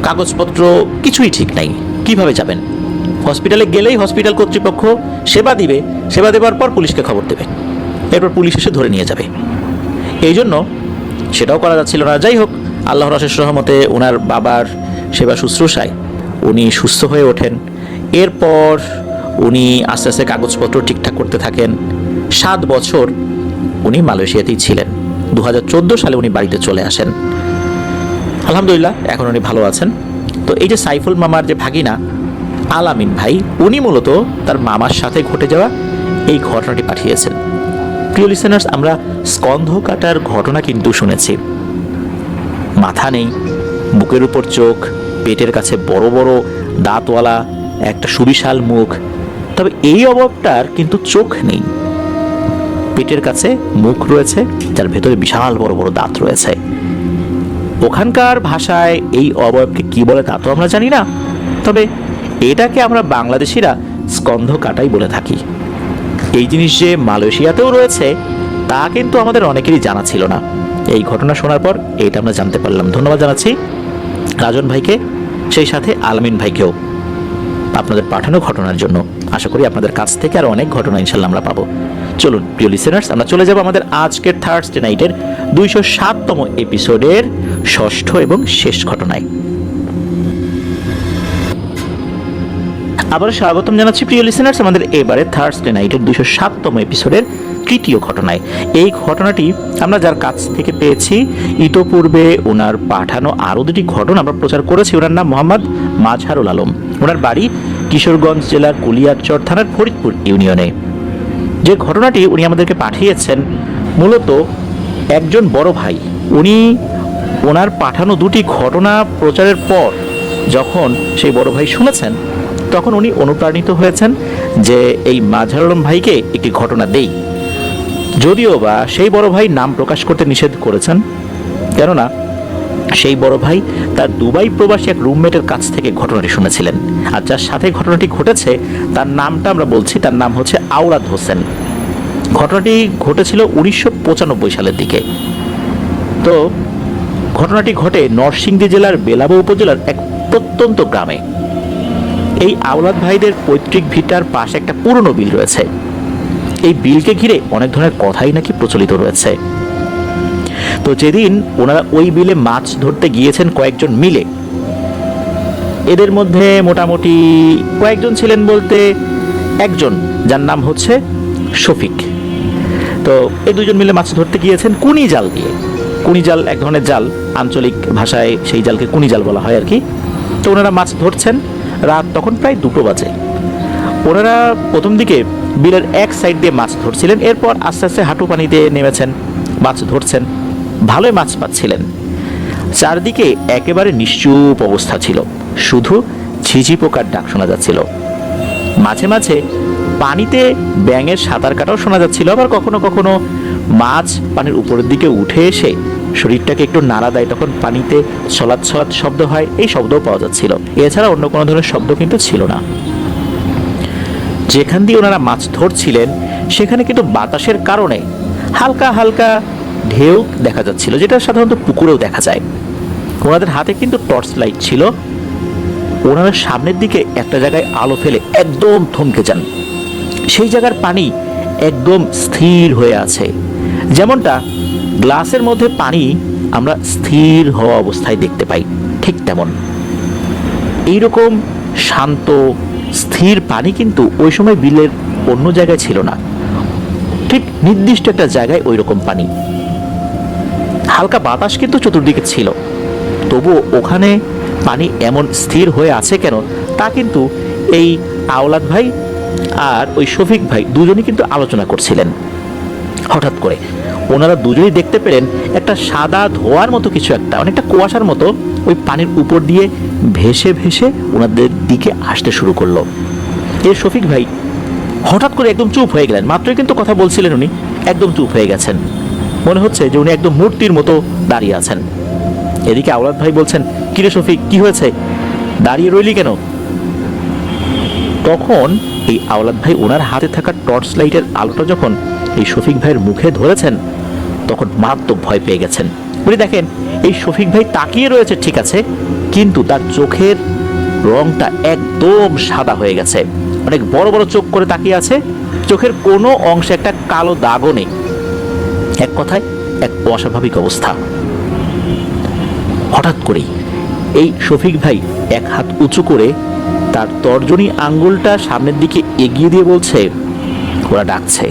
কাগজপত্র কিছুই ঠিক নাই। কিভাবে যাবেন? হসপিটালে গেলেই হসপিটাল কর্তৃপক্ষ সেবা দিবে, সেবা দেওয়ার পর পুলিশকে খবর দেবে, এরপর পুলিশ এসে ধরে নিয়ে যাবে। এই জন্য সেটাও করা যাচ্ছিল না। যাই হোক, আল্লাহর অশেষ রহমতে ওনার বাবার সেবা শুশ্রূষায় উনি সুস্থ হয়ে ওঠেন। এরপর উনি আস্তে আস্তে কাগজপত্র ঠিকঠাক করতে থাকেন। 7 বছর উনি মালয়েশিয়াতেই ছিলেন। 2014 সালে উনি বাড়িতে চলে আসেন। আলহামদুলিল্লাহ এখন উনি ভালো আছেন। তো এই যে সাইফুল মামার যে ভাগিনা আলামিন ভাই, উনি মূলত তার মামার সাথে ঘটে যাওয়া এই ঘটনাটি পাঠিয়েছেন। প্রিয় লিসেনার্স, আমরা স্কন্ধ কাটার ঘটনা কিন্তু শুনেছি। মাথা নেই, বুকের উপর চোখ, পেটের কাছে বড় বড় দাঁতওয়ালা একটা সুবিশাল মুখ। তবে এই অবয়বটার কিন্তু চোখ নেই, পেটের কাছে মুখ রয়েছে যার ভেতরে বিশাল বড় বড় দাঁত রয়েছে। ওখানকার ভাষায় এই অবয়বকে কি বলে তা তো আমরা জানি না, তবে এটাকে আমরা বাংলাদেশিরা স্কন্ধ কাটাই বলে থাকি। এই জিনিস যে মালয়েশিয়াতেও রয়েছে তা কিন্তু আমাদের অনেকেরই জানা ছিল না। এই ঘটনা শোনার পর এটা আমরা জানতে পারলাম। ধন্যবাদ জানাচ্ছি রাজন ভাইকে, সেই সাথে আলামিন ভাইকেও আপনাদের পাঠানো ঘটনার জন্য। আশা করি আপনাদের কাছ থেকে আর অনেক ঘটনা ইনশাল্লাহ আমরা পাবো। চলুন প্রিয় লিসেনার্স, আমরা চলে যাব আমাদের আজকের থার্সডে নাইটের 207তম এপিসোডের ষষ্ঠ এবং শেষ ঘটনায়। আবার স্বাগতম জানাচ্ছি প্রিয় লিসেনার্স আমাদের এবারে থার্সডে নাইটের 207তম এপিসোডের তৃতীয় ঘটনায়। এই ঘটনাটি আমরা যার কাছ থেকে পেয়েছি, ইতোপূর্বে ওনার পাঠানো আরও দুটি ঘটনা আমরা প্রচার করেছি। ওনার নাম মোহাম্মদ মাজহারুল আলম, ওনার বাড়ি কিশোরগঞ্জ জেলার কুলিয়ারচর থানার ফরিদপুর ইউনিয়নে। যে ঘটনাটি উনি আমাদেরকে পাঠিয়েছেন, মূলত একজন বড় ভাই, উনি ওনার পাঠানো দুটি ঘটনা প্রচারের পর যখন সেই বড় ভাই শুনেছেন, তখন উনি অনুপ্রাণিত হয়েছেন যে এই মাজহারুল আলম ভাইকে একটি ঘটনা দেই। যদিও বা সেই বড় ভাই নাম প্রকাশ করতে নিষেধ করেছেন, কেননা সেই বড় ভাই তার দুবাই প্রবাসী এক রুমমেটের কাছ থেকে ঘটনাটি শুনেছিলেন। আর যার সাথে ঘটনাটি ঘটেছে তার নামটা আমরা বলছি, তার নাম হচ্ছে আওলাদ হোসেন। ঘটনাটি ঘটেছিল 1995 সালের দিকে। তো ঘটনাটি ঘটে নরসিংদী জেলার বেলাবো উপজেলার এক প্রত্যন্ত গ্রামে। এই আওলাদ ভাইদের পৈতৃক ভিটার পাশে একটা পুরনো বিল রয়েছে। এই বিলকে ঘিরে অনেক ধরনের কথাই নাকি প্রচলিত রয়েছে। তো যেদিন ওনারা ওই বিলে মাছ ধরতে গিয়েছেন কয়েকজন মিলে, এদের মধ্যে মোটামুটি কয়েকজন ছিলেন বলতে একজন যার নাম হচ্ছে শফিক। তো এই দুজন মিলে মাছ ধরতে গিয়েছেন কুনি জাল দিয়ে। কুনি জাল এক ধরনের জাল, আঞ্চলিক ভাষায় সেই জালকে কুনি জাল বলা হয় আর কি। তো ওনারা মাছ ধরছেন, রাত তখন প্রায় 2টো বাজে। ওনারা প্রথম দিকে বিলের এক সাইড দিয়ে মাছ ধরছিলেন, এরপর আস্তে আস্তে হাঁটু পানিতে নেমেছেন, মাছ ধরছেন, ভালোই মাছ পাচ্ছিলেন। চারদিকে একেবারে নিশ্চুপ অবস্থা ছিল, শুধু ঝিঝি পোকার ডাক শোনা যাচ্ছিল। মাঝে মাঝে পানিতে ব্যাঙের সাঁতার কাটাও শোনা যাচ্ছিল। আবার কখনো কখনো মাছ পানির উপরের দিকে উঠে এসে শরীরটাকে একটু নাড়া দেয়, তখন পানিতে ছলাৎ ছলাৎ শব্দ হয়, এই শব্দও পাওয়া যাচ্ছিল। এছাড়া অন্য কোনো ধরনের শব্দ কিন্তু ছিল না। যেখান দিয়ে ওনারা মাছ ধরছিলেন সেখানে কিন্তু বাতাসের কারণে হালকা হালকা ঢেউ দেখা যাচ্ছিল, যেটা সাধারণত পুকুরেও দেখা যায়। ওনাদের হাতে কিন্তু টর্চ লাইট ছিল। ওনারা সামনের দিকে একটা জায়গায় আলো ফেলে একদম থমকে যান। সেই জায়গার পানি একদম স্থির হয়ে আছে, যেমনটা গ্লাসের মধ্যে পানি আমরা স্থির হওয়া অবস্থায় দেখতে পাই, ঠিক তেমন এইরকম শান্ত স্থির পানি কিন্তু ওই সময় বিলের অন্য জায়গায় ছিল না। ঠিক নির্দিষ্ট একটা জায়গায় ওই রকম পানি। হালকা বাতাস কিন্তু চতুর্দিকে ছিল, তবুও ওখানে পানি এমন স্থির হয়ে আছে কেন তা কিন্তু এই আওলাদ ভাই আর ওই শফিক ভাই দুজনই কিন্তু আলোচনা করছিলেন। হঠাৎ করে ওনারা দুজনেই দেখতে পেলেন একটা সাদা ধোঁয়ার মতো কিছু, একটা অনেকটা কুয়াশার মতো ওই পানির উপর দিয়ে ভেসে ভেসে ওনাদের দিকে আসতে শুরু করলো। এই শফিক ভাই হঠাৎ করে একদম চুপ হয়ে গেলেন। মাত্রই কিন্তু কথা বলছিলেন উনি, একদম চুপ হয়ে গেছেন। মনে হচ্ছে যে উনি একদম মূর্তির মতো দাঁড়িয়ে আছেন। এদিকে আওলাদ ভাই বলছেন, কিরে শফিক, কি হয়েছে, দাঁড়িয়ে রইলি কেন? তখন এই আওলাদ ভাই ওনার হাতে থাকা টর্চ লাইটের আলোটা যখন এই শফিক ভাইয়ের মুখে ধরেছেন, তখন মারাত্মক ভয় পেয়ে গেছেন। উনি দেখেন এই শফিক ভাই তাকিয়ে রয়েছে ঠিক আছে, কিন্তু তার চোখের রংটা একদম সাদা হয়ে গেছে। অনেক বড় বড় চোখ করে তাকিয়ে আছে, চোখের কোনো অংশে একটা কালো দাগও নেই। এক কথায় এক অস্বাভাবিক অবস্থা। হঠাৎ করেই এই শফিক ভাই এক হাত উঁচু করে তার তর্জনী আঙ্গুলটা সামনের দিকে এগিয়ে দিয়ে বলছে, ওরা ডাকছে,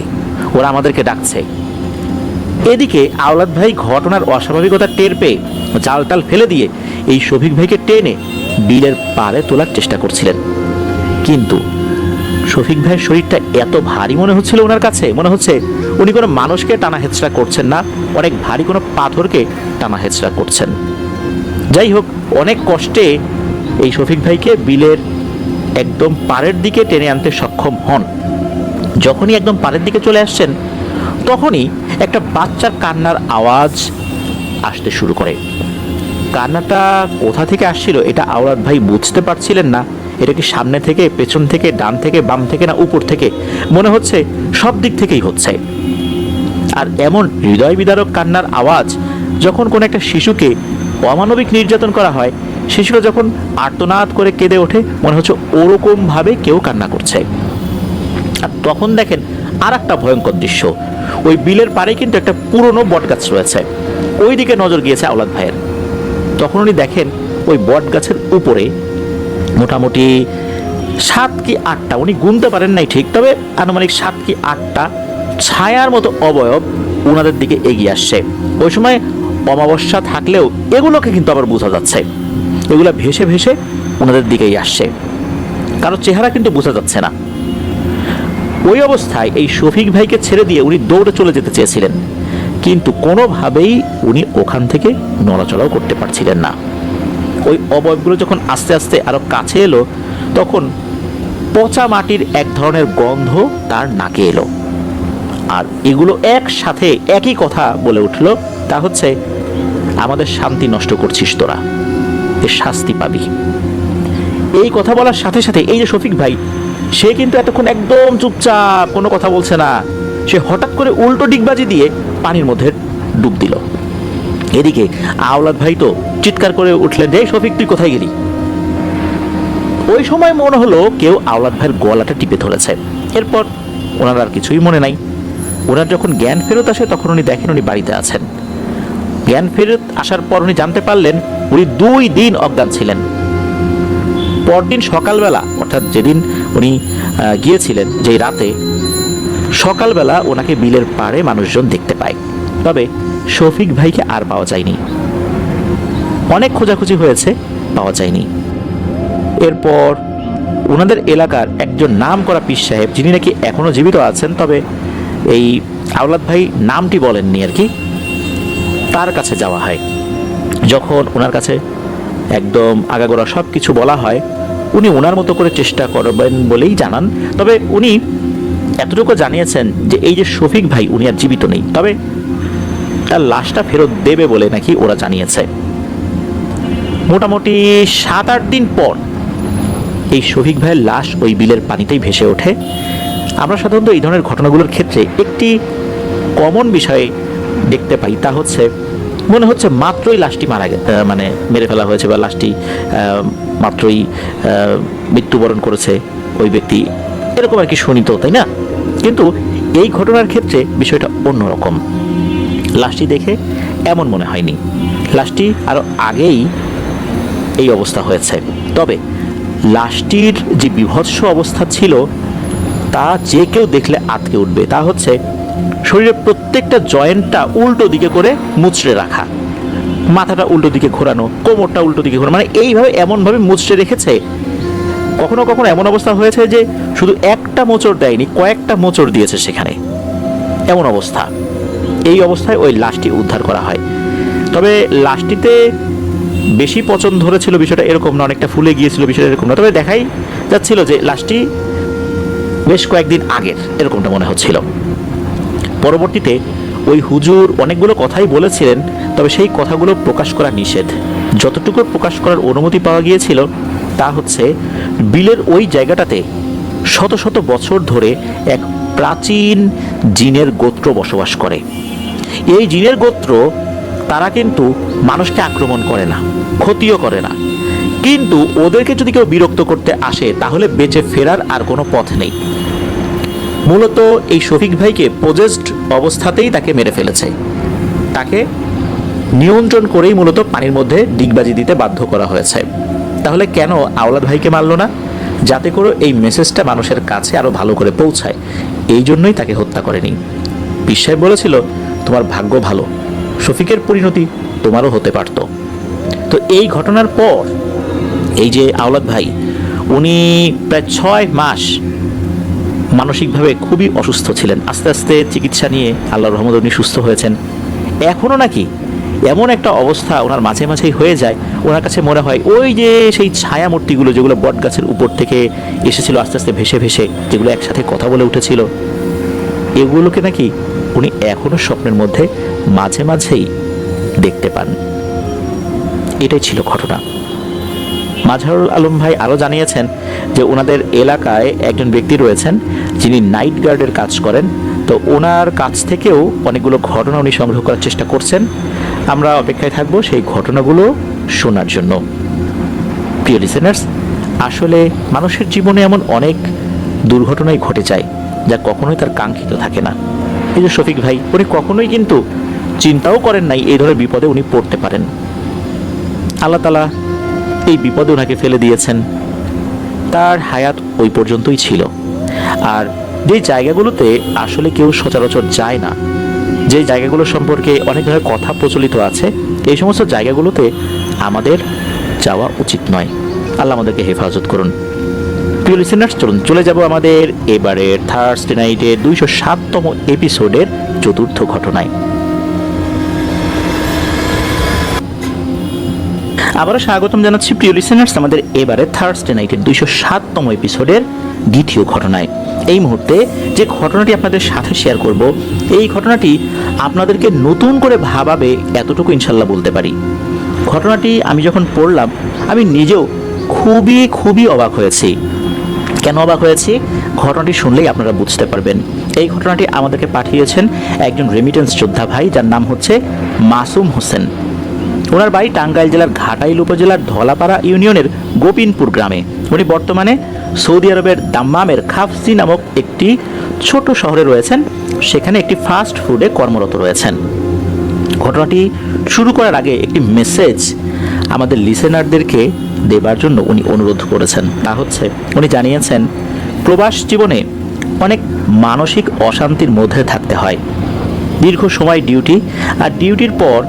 ওরা আমাদেরকে ডাকছে। এদিকে আওলাদ ভাই ঘটনার অস্বাভাবিকতা টের পেয়ে জাল টাল ফেলে দিয়ে এই শফিক ভাইকে টেনে বিলের পাড়ে তোলার চেষ্টা করছিলেন। কিন্তু শফিক ভাইয়ের শরীরটা এত ভারী মনে হচ্ছিল ওনার কাছে, মনে হচ্ছে উনি কোনো মানুষকে টানা হেঁচড়া করছেন না, অনেক ভারী কোনো পাথরকে টানা হেঁচড়া করছেন। যাই হোক, অনেক কষ্টে এই শফিক ভাইকে বিলের একদম পাড়ের দিকে টেনে আনতে সক্ষম হন। যখনই একদম পাড়ের দিকে চলে আসছেন, তখনই একটা বাচ্চার কান্নার আওয়াজ আসতে শুরু করে। কান্নাটা কোথা থেকে আসছিল এটা আওলাদ ভাই বুঝতে পারছিলেন না। এটা কি সামনে থেকে, পেছন থেকে, ডান থেকে, বাম থেকে, না উপর থেকে? মনে হচ্ছে সব দিক থেকেই হচ্ছে। আর এমন হৃদয় বিদারক কান্নার আওয়াজ, যখন কোনো একটা শিশুকে অমানবিক নির্যাতন করা হয়, শিশুরা যখন আর্তনাদ করে কেঁদে ওঠে, মনে হচ্ছে ওরকম ভাবে কেউ কান্না করছে। আর তখন দেখেন আর একটা ভয়ঙ্কর দৃশ্য। ওই বিলের পাড়ে কিন্তু একটা পুরনো বট গাছ রয়েছে, ওই দিকে নজর গিয়েছে আওলাদ ভাইয়ের। তখন উনি দেখেন ওই বট গাছের উপরে মোটামুটি 7 কি 8টা, উনি গুনতে পারেন নাই ঠিক, তবে আনুমানিক 7 কি 8টা ছায়ার মতো অবয়ব ওনাদের দিকে এগিয়ে আসছে। ওই সময় অমাবস্যা থাকলেও এগুলোকে কিন্তু আবার বোঝা যাচ্ছে, এগুলো ভেসে ভেসে ওনাদের দিকেই আসছে, কারো চেহারা কিন্তু বোঝা যাচ্ছে না। ওই অবস্থায় এই শফিক ভাইকে ছেড়ে দিয়ে উনি দৌড়ে চলে যেতে চেয়েছিলেন, কিন্তু কোনোভাবেই উনি ওখান থেকে নড়াচড়াও করতে পারছিলেন না। ওই অবয়বগুলো যখন আস্তে আস্তে আরো কাছে এলো, তখন পচা মাটির এক ধরনের গন্ধ তার নাকে এলো। আর এগুলো একসাথে একই কথা বলে উঠল, তা হচ্ছে, আমাদের শান্তি নষ্ট করছিস তোরা, এর শাস্তি পাবি। এই কথা বলার সাথে সাথে এই যে শফিক ভাই, সে কিন্তু এতক্ষণ একদম চুপচাপ, কোনো কথা বলছে না। সে হঠাৎ করে উল্টো ডিগবাজি দিয়ে পানির মধ্যে ডুব দিল। এদিকে আওলাদ ভাই তো চিৎকার করে উঠলেন, যে শফিক তুই কোথায় গেলি? ওই সময় মনে হলো কেউ আওলাদ ভাইয়ের গলাটা টিপে ধরেছে। এরপর ওনার আর কিছুই মনে নাই। ওনার যখন জ্ঞান ফেরত আসে, তখন উনি দেখেন উনি বাড়িতে আছেন। জ্ঞান ফেরত আসার পর উনি জানতে পারলেন উনি 2 দিন অজ্ঞান ছিলেন। পরদিন সকালবেলা, অর্থাৎ যেদিন উনি গিয়েছিলেন, যেই রাতে, সকালবেলা ওনাকে বিলের পাড়ে মানুষজন দেখতে পায়। তবে শফিক ভাইকে আর পাওয়া যায়নি। অনেক খোঁজাখুঁজি হয়েছে, পাওয়া যায়নি। এরপর ওনাদের এলাকার একজন নাম করা পীর সাহেব, যিনি নাকি এখনো জীবিত আছেন, তবে এই আওলাদ ভাই নামটি বলেননি আর কি, তার কাছে যাওয়া হয়। যখন ওনার কাছে একদম আগাগোড়া সব কিছু বলা হয়, উনি ওনার মতো করে চেষ্টা করবেন বলেই জানান। তবে উনি এতটুকু জানিয়েছেন যে এই যে শফিক ভাই, উনি আর জীবিত নেই, তবে তার লাশটা ফেরত দেবে বলে নাকি ওরা জানিয়েছে। মোটামুটি 7-8 দিন পর এই শফিক ভাইয়ের লাশ ওই বিলের পানিতেই ভেসে ওঠে। আমরা সাধারণত এই ধরনের ঘটনাগুলোর ক্ষেত্রে একটি কমন বিষয়ে দেখতে পাই তা হচ্ছে, মনে হচ্ছে মাত্রই লাশটি মানে মেরে ফেলা হয়েছে, বা লাশটি মাত্রই মৃত্যুবরণ করেছে ওই ব্যক্তি, এরকম আর কি শুনি তো, তাই না? কিন্তু এই ঘটনার ক্ষেত্রে বিষয়টা অন্যরকম। লাশটি দেখে এমন মনে হয়নি, লাশটি আরো আগেই এই অবস্থা হয়েছে। তবে লাশটির যে বিভৎস অবস্থা ছিল তা যে কেউ দেখলে আটকে উঠবে। তা হচ্ছে শরীরের প্রত্যেকটা জয়েন্টটা উল্টো দিকে করে মুচড়ে রাখা, মাথাটা উল্টো দিকে ঘোরানো, কোমরটা উল্টো দিকে ঘোরানো, মানে এইভাবে এমনভাবে মুচড়ে রেখেছে। কখনো কখনো এমন অবস্থা হয়েছে যে শুধু একটা মোচড় দেয়নি, কয়েকটা মোচড় দিয়েছে সেখানে, এমন অবস্থা। এই অবস্থায় ওই লাশটি উদ্ধার করা হয়। তবে লাশটিতে বেশি পচন ধরেছিল বিষয়টা এরকম না, অনেকটা ফুলে গিয়েছিল বিষয়টা এরকম না। তবে দেখাই যাচ্ছিল যে লাশটি বেশ কয়েকদিন আগের, এরকমটা মনে হচ্ছিল। পরবর্তীতে ওই হুজুর অনেকগুলো কথাই বলেছিলেন, তবে সেই কথাগুলো প্রকাশ করা নিষেধ। যতটুকু প্রকাশ করার অনুমতি পাওয়া গিয়েছিল তা হচ্ছে বিলের ওই জায়গাটাতে শত শত বছর ধরে এক প্রাচীন জিনের গোত্র বসবাস করে। এই জিনের গোত্র তারা কিন্তু মানুষকে আক্রমণ করে না, ক্ষতিও করে না, কিন্তু ওদেরকে যদি কেউ বিরক্ত করতে আসে তাহলে বেঁচে ফেরার আর কোনো পথ নেই। মূলত এই শফিক ভাইকে পজেসড অবস্থাতেই তাকে মেরে ফেলেছে, তাকে নিয়ন্ত্রণ করেই মূলত পানির মধ্যে ডিগবাজি দিতে বাধ্য করা হয়েছে। তাহলে কেন আওলাদ ভাইকে মারল না? যাতে করে এই মেসেজটা মানুষের কাছে আরো ভালো করে পৌঁছায়, এই জন্যই তাকে হত্যা করেনি। পীর সাহেব বলেছিল, তোমার ভাগ্য ভালো, শফিকের পরিণতি তোমারও হতে পারত। তো এই ঘটনার পর এই যে আওলাদ ভাই, উনি প্রায় 6 মাস মানসিকভাবে খুবই অসুস্থ ছিলেন। আস্তে আস্তে চিকিৎসা নিয়ে আল্লাহর রহমতে উনি সুস্থ হয়েছেন। এখনও নাকি এমন একটা অবস্থা ওনার মাঝে মাঝেই হয়ে যায়, ওনার কাছে মনে হয় ওই যে সেই ছায়া মূর্তিগুলো যেগুলো বট গাছের উপর থেকে এসেছিল আস্তে আস্তে ভেসে ভেসে, যেগুলো একসাথে কথা বলে উঠেছিল, এগুলোকে নাকি উনি এখনো স্বপ্নের মধ্যে মাঝে মাঝেই দেখতে পান। এটাই ছিল ঘটনা। মাজহারুল আলম ভাই আরও জানিয়েছেন যে ওনাদের এলাকায় একজন ব্যক্তি রয়েছেন যিনি নাইট গার্ডের কাজ করেন। তো ওনার কাছ থেকেও অনেকগুলো ঘটনা উনি সংগ্রহ করার চেষ্টা করছেন। আমরা অপেক্ষায় থাকবো সেই ঘটনাগুলো শোনার জন্য। প্রিয় লিসেনার্স, আসলে মানুষের জীবনে এমন অনেক দুর্ঘটনাই ঘটে যায় যা কখনোই তার কাঙ্ক্ষিত থাকে না। এই যে শফিক ভাই, উনি কখনোই কিন্তু চিন্তাও করেন নাই এই ধরনের বিপদে উনি পড়তে পারেন। আল্লাহ তাআলা এই বিপদে ওনাকে ফেলে দিয়েছেন। তার হায়াত ওই পর্যন্তই ছিল। আর যে জায়গাগুলোতে আসলে কেউ সচরাচর যায় না, যে জায়গাগুলো সম্পর্কে অনেক ধরনের কথা প্রচলিত আছে, এই সমস্ত জায়গাগুলোতে আমাদের যাওয়া উচিত নয়। আল্লাহ আমাদেরকে হেফাজত করুন। প্রিয় লিসেনার্স, চলুন চলে যাব আমাদের এবারের থার্সডে নাইটের 207তম এপিসোডের চতুর্থ ঘটনায়। আবারও স্বাগতম জানাচ্ছি প্রিয় লিসেনার্স আমাদের এবারে থার্সডে নাইটের 207তম এপিসোডের দ্বিতীয় ঘটনায়। এই মুহূর্তে যে ঘটনাটি আপনাদের সাথে শেয়ার করব, এই ঘটনাটি আপনাদেরকে নতুন করে ভাবাবে এতটুকু ইনশাল্লাহ বলতে পারি। ঘটনাটি আমি যখন পড়লাম আমি নিজেও খুবই অবাক হয়েছি। কেন অবাক হয়েছি ঘটনাটি শুনলেই আপনারা বুঝতে পারবেন। এই ঘটনাটি আমাদেরকে পাঠিয়েছেন একজন রেমিটেন্স যোদ্ধা ভাই, যার নাম হচ্ছে মাসুম হোসেন। ওনার বাড়ি টাঙ্গাইল জেলার ঘাটাইল উপজেলার ধলাপাড়া ইউনিয়নের গোপিনপুর গ্রামে। উনি বর্তমানে সৌদি আরবের দাম্মামের খাফসি নামক একটি ছোট শহরে রয়েছেন, সেখানে একটি ফাস্ট ফুডে কর্মরত রয়েছেন। ঘটনাটি শুরু করার আগে একটি মেসেজ আমাদের লিসেনারদেরকে দেবার জন্য উনি অনুরোধ করেছেন। তা হচ্ছে, উনি জানিয়েছেন প্রবাস জীবনে অনেক মানসিক অশান্তির মধ্যে থাকতে হয়। দীর্ঘ সময় ডিউটি, আর ডিউটির পর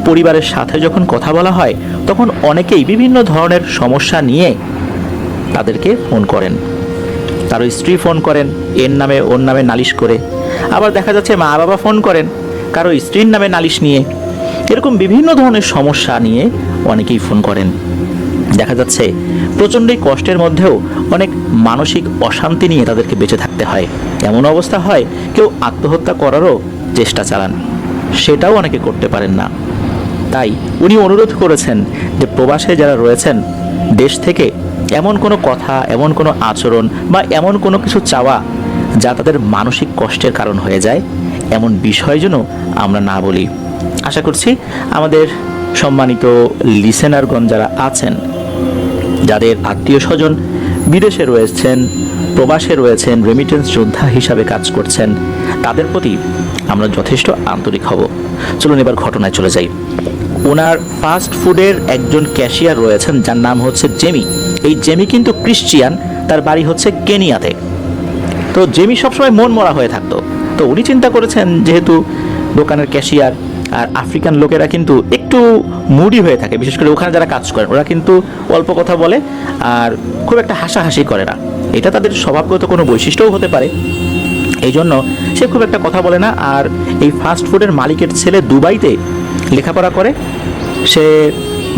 পরিবারের সাথে যখন কথা বলা হয় তখন অনেকেই বিভিন্ন ধরনের সমস্যা নিয়ে তাদেরকে ফোন করেন। কারো স্ত্রী ফোন করেন এর নামে ওর নামে নালিশ করে, আবার দেখা যাচ্ছে মা বাবা ফোন করেন কারো স্ত্রীর নামে নালিশ নিয়ে। এরকম বিভিন্ন ধরনের সমস্যা নিয়ে অনেকেই ফোন করেন। দেখা যাচ্ছে প্রচণ্ডই কষ্টের মধ্যেও অনেক মানসিক অশান্তি নিয়ে তাদেরকে বেঁচে থাকতে হয়। এমন অবস্থা হয় কেউ আত্মহত্যা করারও চেষ্টা চালান, সেটাও অনেকে করতে পারেন না। তাই উনি অনুরোধ করেছেন যে প্রবাসে যারা রয়েছেন দেশ থেকে এমন কোনো কথা, এমন কোনো আচরণ বা এমন কোনো কিছু চাওয়া যা তাদের মানসিক কষ্টের কারণ হয়ে যায়, এমন বিষয় যেন আমরা না বলি। আশা করছি আমাদের সম্মানিত লিসেনারগণ যারা আছেন, যাদের আত্মীয় স্বজন বিদেশে রয়েছেন, প্রবাসে রয়েছেন, রেমিটেন্স যোদ্ধা হিসাবে কাজ করছেন, তাদের প্রতি আমরা যথেষ্ট আন্তরিক হব। চলুন এবার ঘটনায় চলে যাই। ওনার ফাস্ট ফুডের একজন ক্যাশিয়ার রয়েছেন যার নাম হচ্ছে জেমি। এই জেমি কিন্তু ক্রিশ্চিয়ান, তার বাড়ি হচ্ছে কেনিয়াতে। তো জেমি সবসময় মন মরা হয়ে থাকতো। তো উনি চিন্তা করেছেন যেহেতু দোকানের ক্যাশিয়ার আর আফ্রিকান লোকেরা কিন্তু একটু মুডি হয়ে থাকে, বিশেষ করে ওখানে যারা কাজ করেন ওরা কিন্তু অল্প কথা বলে আর খুব একটা হাসাহাসি করে না। এটা তাদের স্বভাবগত কোনো বৈশিষ্ট্যও হতে পারে, এই জন্য সে খুব একটা কথা বলে না। আর এই ফাস্ট ফুডের মালিকের ছেলে দুবাইতে লেখাপড়া করে, সে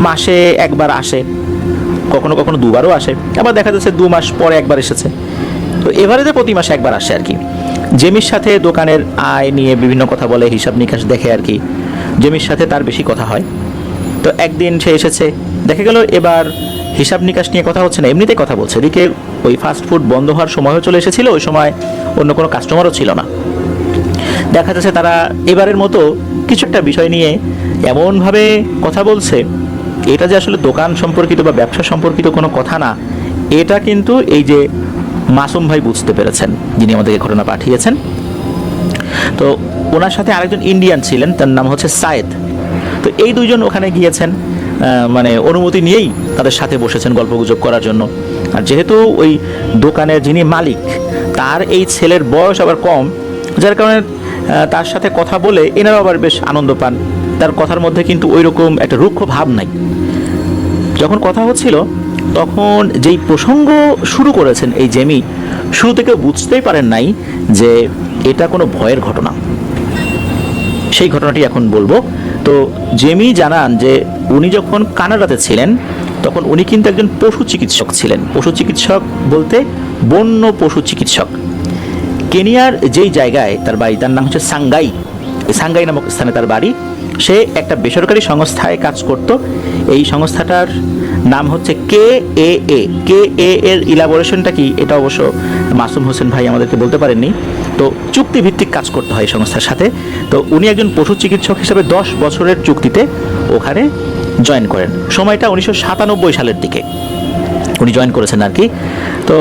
মাসে একবার আসে, কখনো কখনো দুবারও আসে, আবার দেখা যাচ্ছে 2 মাস পরে একবার এসেছে। তো এভারেজে প্রতি মাসে একবার আসে আর কি। জেমির সাথে দোকানের আয় নিয়ে বিভিন্ন কথা বলে, হিসাব নিকাশ দেখে আর কি। জেমির সাথে তার বেশি কথা হয়। তো একদিন সে এসেছে, দেখা গেল এবার হিসাব নিকাশ নিয়ে কথা হচ্ছে না, এমনিতেই কথা বলছে। এদিকে ওই ফাস্ট ফুড বন্ধ হওয়ার সময়ও চলে এসেছিল, ওই সময় অন্য কোনো কাস্টমারও ছিল না। দেখা যাচ্ছে তারা এবারের মতো কিছু একটা বিষয় নিয়ে এমনভাবে কথা বলছে, এটা যে আসলে দোকান সম্পর্কিত বা ব্যবসা সম্পর্কিত কোনো কথা না, এটা কিন্তু এই যে মাসুম ভাই বুঝতে পেরেছেন, যিনি আমাদেরকে ঘটনা পাঠিয়েছেন। তো ওনার সাথে আরেকজন ইন্ডিয়ান ছিলেন, তার নাম হচ্ছে সায়েদ। তো এই দুইজন ওখানে গিয়েছেন, মানে অনুমতি নিয়েই তাদের সাথে বসেছেন গল্পগুজব করার জন্য। আর যেহেতু ওই দোকানের যিনি মালিক, তার এই ছেলের বয়স আবার কম, যার কারণে তার সাথে কথা বলে এনারাও আবার বেশ আনন্দ পান। তার কথার মধ্যে কিন্তু ওই রকম একটা রুক্ষ ভাব নাই। যখন কথা হচ্ছিল তখন যেই প্রসঙ্গ শুরু করেছেন এই জেমি, শুরু থেকে বুঝতেই পারেন নাই যে এটা কোনো ভয়ের ঘটনা। সেই ঘটনাটি এখন বলবো। তো জেমি জানান যে উনি যখন কানাডাতে ছিলেন তখন উনি কিন্তু একজন পশু চিকিৎসক ছিলেন। পশু চিকিৎসক বলতে বন্য পশু চিকিৎসক। কেনিয়ার যেই জায়গায় তার বাড়ি, তার নাম হচ্ছে সাঙ্গাই, এই সাঙ্গাই নামক স্থানে তার বাড়ি। সে একটা বেসরকারি সংস্থায় কাজ করত। এই সংস্থাটার নাম হচ্ছে KAA। KAA এর ইলাবোরেশনটা কি এটা অবশ্য মাসুম হোসেন ভাই আমাদেরকে বলতে পারেননি। তো চুক্তিভিত্তিক কাজ করতে হয় সংস্থার সাথে। তো উনি একজন পশু চিকিৎসক হিসেবে 10 বছরের চুক্তিতে ওখানে জয়েন করেন। সময়টা 1997 সালের দিকে উনি জয়েন করেছেন আর কি। তো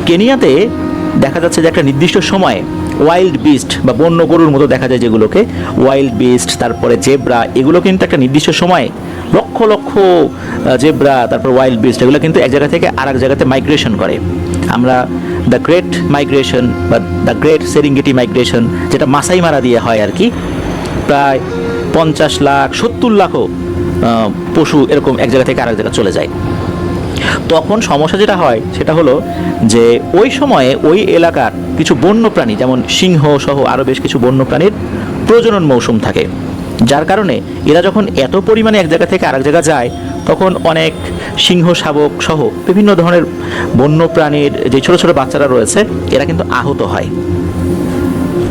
কেনিয়াতে দেখা যাচ্ছে যে একটা নির্দিষ্ট সময়ে ওয়াইল্ড বিস্ট বা বন্য গরুর মতো দেখা যায় যেগুলোকে, ওয়াইল্ড বিস্ট, তারপরে জেব্রা, এগুলো কিন্তু একটা নির্দিষ্ট সময়ে লক্ষ লক্ষ জেব্রা, তারপর ওয়াইল্ড বিস্ট, এগুলো কিন্তু এক জায়গা থেকে আরেক জায়গাতে মাইগ্রেশন করে। আমরা দ্য গ্রেট মাইগ্রেশন বা দ্য গ্রেট সেরিঙ্গেটি মাইগ্রেশন, যেটা মাসাই মারা দিয়ে হয় আর কি, প্রায় 50 লাখ 70 লাখও পশু এরকম এক জায়গা থেকে আরেক জায়গা চলে যায়। তখন সমস্যা যেটা হয় সেটা হলো যে ওই সময়ে ওই এলাকার কিছু বন্য প্রাণী, যেমন সিংহ সহ আরও বেশ কিছু বন্য প্রাণীর প্রজনন মৌসুম থাকে, যার কারণে এরা যখন এত পরিমাণে এক জায়গা থেকে আরেক জায়গা যায় তখন অনেক সিংহ শাবক সহ বিভিন্ন ধরনের বন্য প্রাণীর যে ছোট ছোট বাচ্চারা রয়েছে এরা কিন্তু আহত হয়।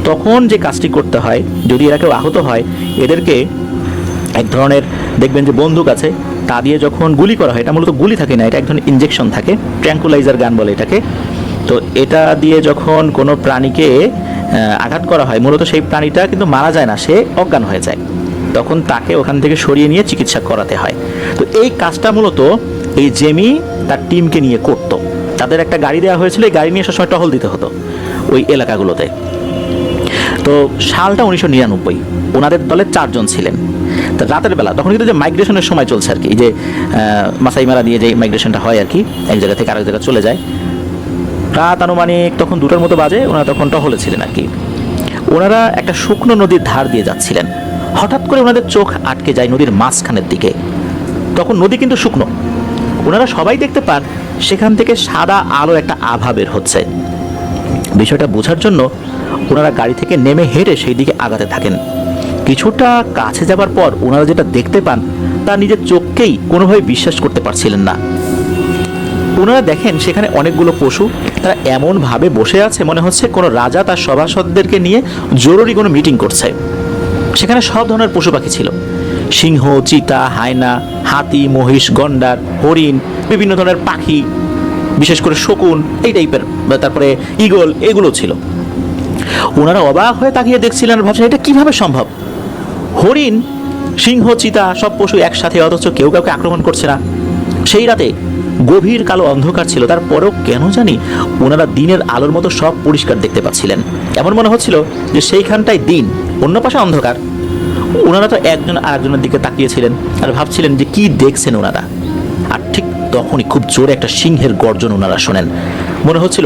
তখন যে কাজটি করতে হয়, যদি এরা কেউ আহত হয়, এদেরকে এক ধরনের দেখবেন যে বন্দুক আছে, তা দিয়ে যখন গুলি করা হয়, এটা মূলত গুলি থাকে না, এটা এক ধরনের ইনজেকশন থাকে, ট্র্যাঙ্কুলাইজার গান বলে এটাকে। তো এটা দিয়ে যখন কোনো প্রাণীকে আঘাত করা হয়, মূলত সেই প্রাণীটা কিন্তু মারা যায় না, সে অজ্ঞান হয়ে যায়। তখন তাকে ওখান থেকে সরিয়ে নিয়ে চিকিৎসা করাতে হয়। তো এই কাজটা মূলত এই জেমি তার টিমকে নিয়ে করতো। তাদের একটা গাড়ি দেওয়া হয়েছিল, এই গাড়ি নিয়ে সবসময় টহল দিতে হতো ওই এলাকাগুলোতে। তো সালটা 1999, ওনাদের দলে 4 জন ছিলেন। তো রাতের বেলা তখন কিন্তু যে মাইগ্রেশনের সময় চলছে আর কি, যে মাসাই মারা দিয়ে যে মাইগ্রেশনটা হয় আর কি, এক জায়গা থেকে আরেক জায়গা চলে যায়। রাত আনুমানিক তখন 2টার মতো বাজে, ওনারা তখন টহলে ছিলেন আর কি। ওনারা একটা শুকনো নদীর ধার দিয়ে যাচ্ছিলেন, হঠাৎ করে ওনাদের চোখ আটকে যায় নদীর মাঝখানের দিকে। তখন নদী কিন্তু শুকনো, ওনারা সবাই দেখতে পান সেখান থেকে সাদা আলো একটা আভা বের হচ্ছে। বিষয়টা বোঝার জন্য ওনারা গাড়ি থেকে নেমে হেঁটে সেই দিকে আগাতে থাকেন। কিছুটা কাছে যাবার পর ওনারা যেটা দেখতে পান তা নিজের চোখকেই কোনোভাবে বিশ্বাস করতে পারছিলেন না। ওনারা দেখেন সেখানে অনেকগুলো পশু, তারা এমনভাবে বসে আছে মনে হচ্ছে কোনো রাজা তার সভাসদদেরকে নিয়ে জরুরি কোনো মিটিং করছে। সেখানে সব ধরনের পশু পাখি ছিল, সিংহ, চিতা, হায়না, হাতি, মহিষ, গন্ডার, হরিণ, বিভিন্ন ধরনের পাখি, বিশেষ করে শকুন এই টাইপের, তারপরে ঈগল, এগুলো ছিল। ওনারা অবাক হয়ে তাকিয়ে দেখছিলেন আর ভাবছেন এটা কিভাবে সম্ভব। হরিণ, সিংহ, চিতা সব পশু একসাথে, অথচ কেউ কাউকে আক্রমণ করছে না। সেই রাতে গভীর কালো অন্ধকার ছিল, তারপরেও কেন জানি ওনারা দিনের আলোর মতো সব পরিষ্কার দেখতে পাচ্ছিলেন। এমন মনে হচ্ছিল যে সেইখানটায় দিন, অন্য পাশে অন্ধকার। ওনারা তো একজন আরেকজনের দিকে তাকিয়েছিলেন আর ভাবছিলেন যে কি দেখছেন ওনারা। আর ঠিক তখনই খুব জোরে একটা সিংহের গর্জন ওনারা শোনেন। মনে হচ্ছিল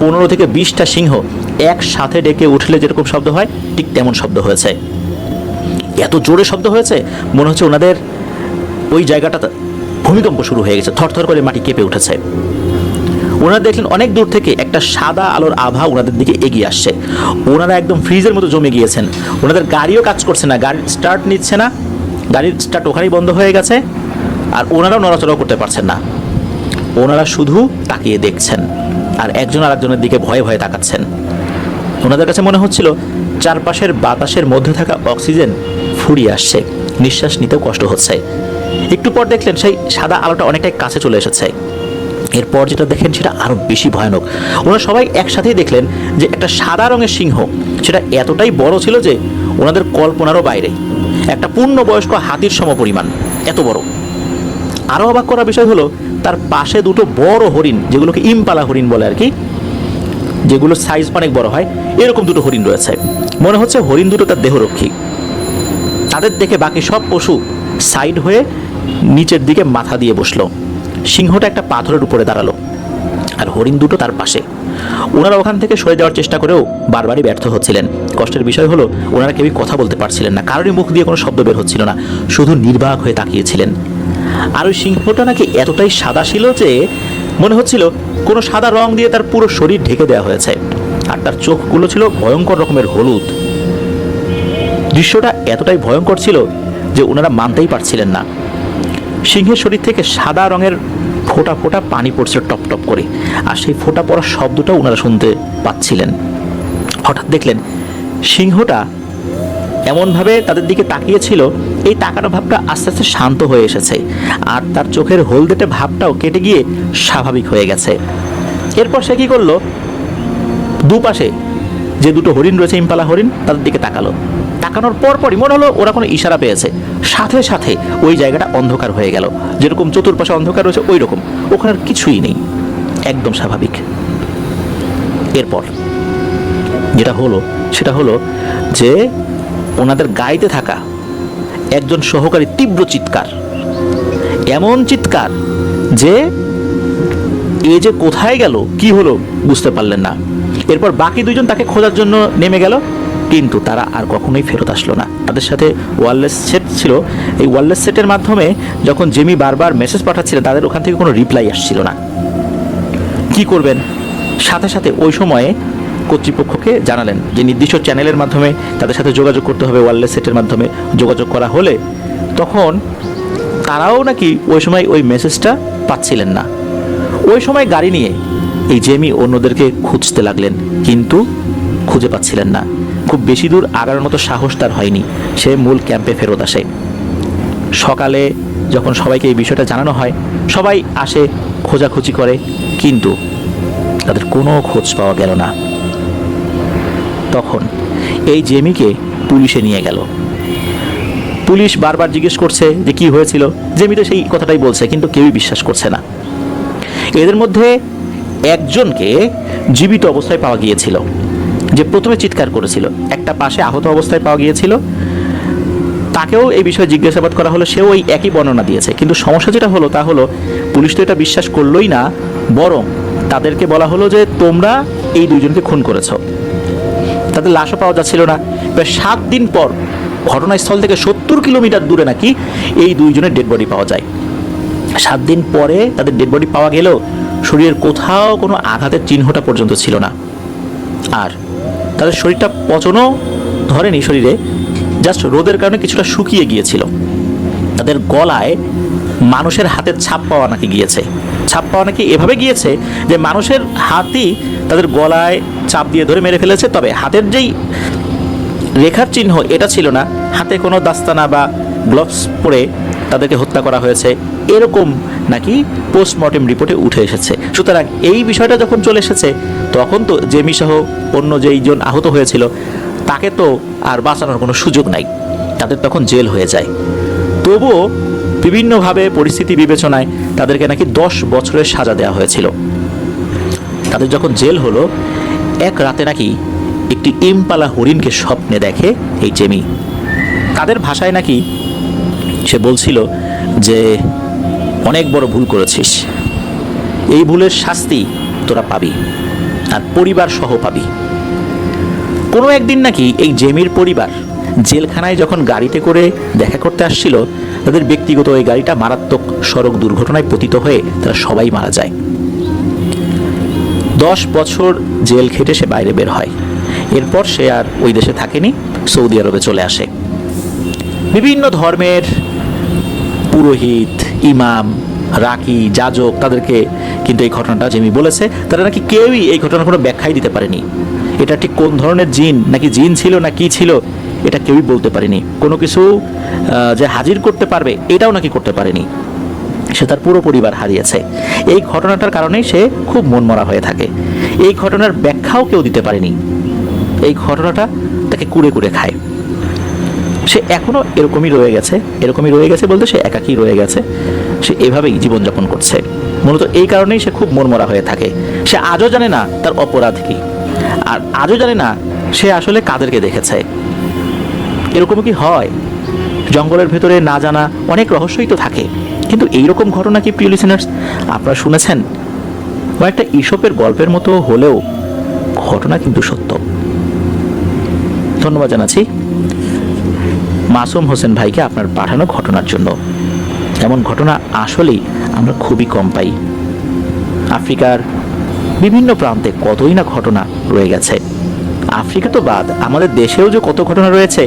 15 থেকে 20টা সিংহ একসাথে ডেকে উঠলে যেরকম শব্দ হয় ঠিক তেমন শব্দ হয়েছে। এত জোরে শব্দ হয়েছে মনে হচ্ছে ওনাদের ওই জায়গাটা ভূমিকম্প শুরু হয়ে গেছে, থরথর করে মাটি কেঁপে উঠেছে। ওনারা দেখলেন অনেক দূর থেকে একটা সাদা আলোর আভা ওনাদের দিকে এগিয়ে আসছে। ওনারা একদম ফ্রিজের মতো জমে গিয়েছেন। ওনাদের গাড়িও কাজ করছে না, গাড়ির স্টার্ট নিচ্ছে না, গাড়ির স্টার্ট ওখানেই বন্ধ হয়ে গেছে। আর ওনারাও নড়াচড়াও করতে পারছেন না। ওনারা শুধু তাকিয়ে দেখছেন আর একজন আরেকজনের দিকে ভয়ে ভয়ে তাকাচ্ছেন। ওনাদের কাছে মনে হচ্ছিল চারপাশের বাতাসের মধ্যে থাকা অক্সিজেন ফুরিয়ে আসছে, নিঃশ্বাস নিতেও কষ্ট হচ্ছে। একটু পর দেখলেন সেই সাদা আলোটা অনেকটাই কাছে চলে এসেছে। এরপর যেটা দেখেন সেটা আরো বেশি ভয়ানক। ওনারা সবাই একসাথেই দেখলেন যে একটা সাদা রঙের সিংহ, সেটা এতটাই বড় ছিল যে ওনাদের কল্পনারও বাইরে। একটা পূর্ণবয়স্ক হাতির সমপরিমাণ, এত বড়। আরও অবাক করার বিষয় হলো তার পাশে দুটো বড় হরিণ, যেগুলোকে ইম্পালা হরিণ বলে আর কি, যেগুলো সাইজ অনেক বড় হয়, এরকম দুটো হরিণ রয়েছে। মনে হচ্ছে হরিণ দুটো তার দেহরক্ষী। তাদের দেখে বাকি সব পশু সাইড হয়ে নিচের দিকে মাথা দিয়ে বসলো। সিংহটা একটা পাথরের উপরে দাঁড়ালো আর হরিণ দুটো তার পাশে। ওনারা ওখান থেকে সরে যাওয়ার চেষ্টা করেও বারবারই ব্যর্থ হচ্ছিলেন। কষ্টের বিষয় হলো ওনারা কেউই কথা বলতে পারছিলেন না, কারোরই মুখ দিয়ে কোনো শব্দ বের হচ্ছিল না, শুধু নির্বাক হয়ে তাকিয়েছিলেন। আর ওই সিংহটা নাকি এতটাই সাদা ছিল যে মনে হচ্ছিল কোনো সাদা রং দিয়ে তার পুরো শরীর ঢেকে দেওয়া হয়েছে, আর তার চোখগুলো ছিল ভয়ঙ্কর রকমের হলুদ। দৃশ্যটা এতটাই ভয়ঙ্কর ছিল যে ওনারা মানতেই পারছিলেন না। সিংহের শরীর থেকে সাদা রঙের ফোঁটা ফোঁটা পানি পড়ছিল টপ টপ করে, আর সেই ফোঁটা পড়ার শব্দটাও ওনারা শুনতে পাচ্ছিলেন। হঠাৎ দেখলেন সিংহটা এমনভাবে তাদের দিকে তাকিয়েছিল, এই তাকানো ভাবটা আস্তে আস্তে শান্ত হয়ে এসেছে, আর তার চোখের হলদেটে ভাবটাও কেটে গিয়ে স্বাভাবিক হয়ে গেছে। এরপর সে কি করলো, দুপাশে যে দুটো হরিণ রয়েছে, ইম্পালা হরিণ, তাদের দিকে তাকালো। তাকানোর পরপরই মনে হলো ওরা কোনো ইশারা পেয়েছে, সাথে সাথে ওই জায়গাটা অন্ধকার হয়ে গেল। যেরকম চতুর্পাশে অন্ধকার রয়েছে ওই রকম, ওখানে কিছুই নেই, একদম স্বাভাবিক। এরপর যেটা হলো সেটা হলো যে ওনাদের গাড়িতে থাকা একজন সহকারী তীব্র চিৎকার, এমন চিৎকার যে এ যে কোথায় গেল, কি হলো বুঝতে পারলেন না। এরপর বাকি দুইজন তাকে খোঁজার জন্য নেমে গেল, কিন্তু তারা আর কখনোই ফেরত আসলো না। তাদের সাথে ওয়্যারলেস সেট ছিল, এই ওয়্যারলেস সেটের মাধ্যমে যখন জেমি বারবার মেসেজ পাঠাচ্ছিলেন তাদের ওখান থেকে কোনো রিপ্লাই আসছিল না। কি করবেন? সাথে সাথে ওই সময়ে কর্তৃপক্ষকে জানালেন যে নির্দিষ্ট চ্যানেলের মাধ্যমে তাদের সাথে যোগাযোগ করতে হবে। ওয়্যারলেস সেটের মাধ্যমে যোগাযোগ করা হলে তখন তারাও নাকি ওই সময় ওই মেসেজটা পাচ্ছিলেন না। ওই সময় গাড়ি নিয়ে এই জেমি অন্যদেরকে খুঁজতে লাগলেন, কিন্তু খুঁজে পাচ্ছিলেন না। খুব বেশি দূর আগানোর মতো সাহস তার হয়নি। সে মূল ক্যাম্পে ফেরত আসে। সকালে যখন সবাইকে এই বিষয়টা জানানো হয়, সবাই আসে, খোঁজাখুঁজি করে, কিন্তু তাদের কোনো খোঁজ পাওয়া গেল না। তখন এই জেমিকে পুলিশে নিয়ে গেল। পুলিশ বারবার জিজ্ঞেস করছে যে কি হয়েছিল। জেমি তো সেই কথাটাই বলছে, কিন্তু কেউই বিশ্বাস করছে না। এদের মধ্যে একজনকে জীবিত অবস্থায় পাওয়া গিয়েছিল, যে প্রথমে চিৎকার করেছিল। একটা পাশে আহত অবস্থায় পাওয়া গিয়েছিল, তাকেও এই বিষয়ে জিজ্ঞাসাবাদ করা হলো, সেও ওই একই বর্ণনা দিয়েছে। কিন্তু সমস্যা যেটা হলো তা হলো পুলিশ তো এটা বিশ্বাস করলোই না, বরং তাদেরকে বলা হলো যে তোমরা এই দুইজনকে খুন করেছো। তাদের লাশও পাওয়া যাচ্ছিল না। প্রায় 7 দিন পর ঘটনাস্থল থেকে 70 কিলোমিটার দূরে নাকি এই দুইজনের ডেড বডি পাওয়া যায়। 7 দিন পরে তাদের ডেড বডি পাওয়া গেলেও শরীরের কোথাও কোনো আঘাতের চিহ্নটা পর্যন্ত ছিল না। আর তাদের শরীরটা পচনও ধরেনি শরীরে, জাস্ট রোদের কারণে কিছুটা শুকিয়ে গিয়েছিল। তাদের গলায় মানুষের হাতের ছাপ পাওয়া নাকি গিয়েছে। ছাপ পাওয়া নাকি এভাবে গিয়েছে যে মানুষের হাতই তাদের গলায় চাপ দিয়ে ধরে মেরে ফেলেছে। তবে হাতের যেই রেখার চিহ্ন এটা ছিল না, হাতে কোনো দাস্তানা বা গ্লোভস পরে তাদেরকে হত্যা করা হয়েছে, এরকম নাকি পোস্টমর্টেম রিপোর্টে উঠে এসেছে। সুতরাং এই বিষয়টা যখন চলে এসেছে, তখন তো জেমি সহ অন্য যেইজন আহত হয়েছিল তাকে তো আর বাঁচানোর কোনো সুযোগ নাই, তাদের তখন জেল হয়ে যায়। তবুও বিভিন্নভাবে পরিস্থিতি বিবেচনায় তাদেরকে নাকি 10 বছরের সাজা দেওয়া হয়েছিল। তাদের যখন জেল হলো, এক রাতে নাকি একটি ইম্পালা হরিণকে স্বপ্নে দেখে এই জেমি। তাদের ভাষায় নাকি সে বলছিল যে অনেক বড় ভুল করেছিস, এই ভুলের শাস্তি তোরা পাবি, আর পরিবার সহ পাবি। কোনো একদিন নাকি এই জেমির পরিবার জেলখানায় যখন গাড়িতে করে দেখা করতে আসছিল, তাদের ব্যক্তিগত এই গাড়িটা মারাত্মক সড়ক দুর্ঘটনায় পতিত হয়ে তারা সবাই মারা যায়। 10 বছর জেল খেটে সে বাইরে বের হয়। এরপর সে আর ওই দেশে থাকেনি, সৌদি আরবে চলে আসে। বিভিন্ন ধর্মের পুরোহিত, ইমাম, রাকি, যাজক তাদেরকে কিন্তু এই ঘটনাটা জেমি বলেছে, তারা নাকি কেউই এই ঘটনার কোনো ব্যাখ্যাই দিতে পারেনি। এটা ঠিক কোন ধরনের জিন, নাকি জিন ছিল না কি ছিল, এটা কেউই বলতে পারেনি। কোনো কিছু যে হাজির করতে পারবে এটাও নাকি করতে পারেনি। সে তার পুরো পরিবার হারিয়েছে। এই ঘটনাটার কারণেই সে খুব মনমরা হয়ে থাকে। এই ঘটনার ব্যাখ্যাও কেউ দিতে পারেনি। এই ঘটনাটা তাকে কুড়ে কুড়ে খায়। সে এখনও এরকমই রয়ে গেছে বলতে সে একাকী রয়ে গেছে। সে এভাবেই জীবনযাপন করছে। মূলত এই কারণেই সে খুব মনমরা হয়ে থাকে। সে আজও জানে না তার অপরাধ কি, আর আজও জানে না সে আসলে কাদেরকে দেখেছে। এরকম কি হয়? জঙ্গলের ভেতরে না জানা অনেক রহস্যই তো থাকে, কিন্তু এইরকম ঘটনা কি প্রিয় লিসেনার্স আপনারা শুনেছেন? একটা ঈশপের গল্পের মতো হলেও ঘটনা কিন্তু সত্য। ধন্যবাদ জানাচ্ছি মাসুম হোসেন ভাইকে আপনার পাঠানো ঘটনার জন্য। এমন ঘটনা আসলেই আমরা খুবই কম পাই। আফ্রিকার বিভিন্ন প্রান্তে কতই না ঘটনা রয়ে গেছে। আফ্রিকা তো বাদ, আমাদের দেশেও যে কত ঘটনা রয়েছে,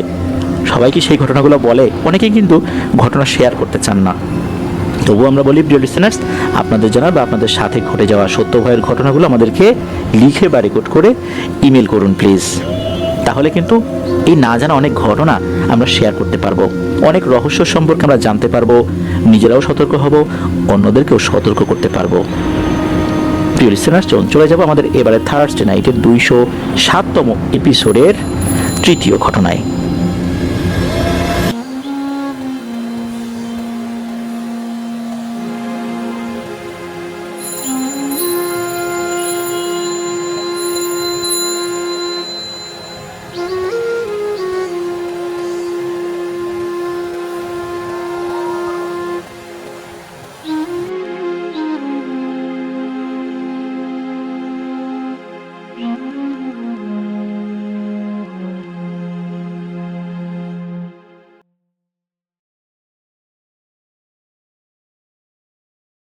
সবাই কি সেই ঘটনাগুলো বলে? অনেকেই কিন্তু ঘটনা শেয়ার করতে চান না। তবুও আমরা বলি প্রিয় লিসেনার্স, আপনাদের জানার বা আপনাদের সাথে ঘটে যাওয়া সত্য ভয়ের ঘটনাগুলো আমাদেরকে লিখে বা রেকর্ড করে ইমেল করুন প্লিজ। তাহলে কিন্তু এই না জানা অনেক ঘটনা আমরা শেয়ার করতে পারবো, অনেক রহস্য সম্পর্কে আমরা জানতে পারবো, নিজেরাও সতর্ক হব, অন্যদেরকেও সতর্ক করতে পারবো। প্রিয় লিসেনার্স, চলে যাবো আমাদের এবারে থার্সডে নাইটের 207তম এপিসোডের তৃতীয় ঘটনায়।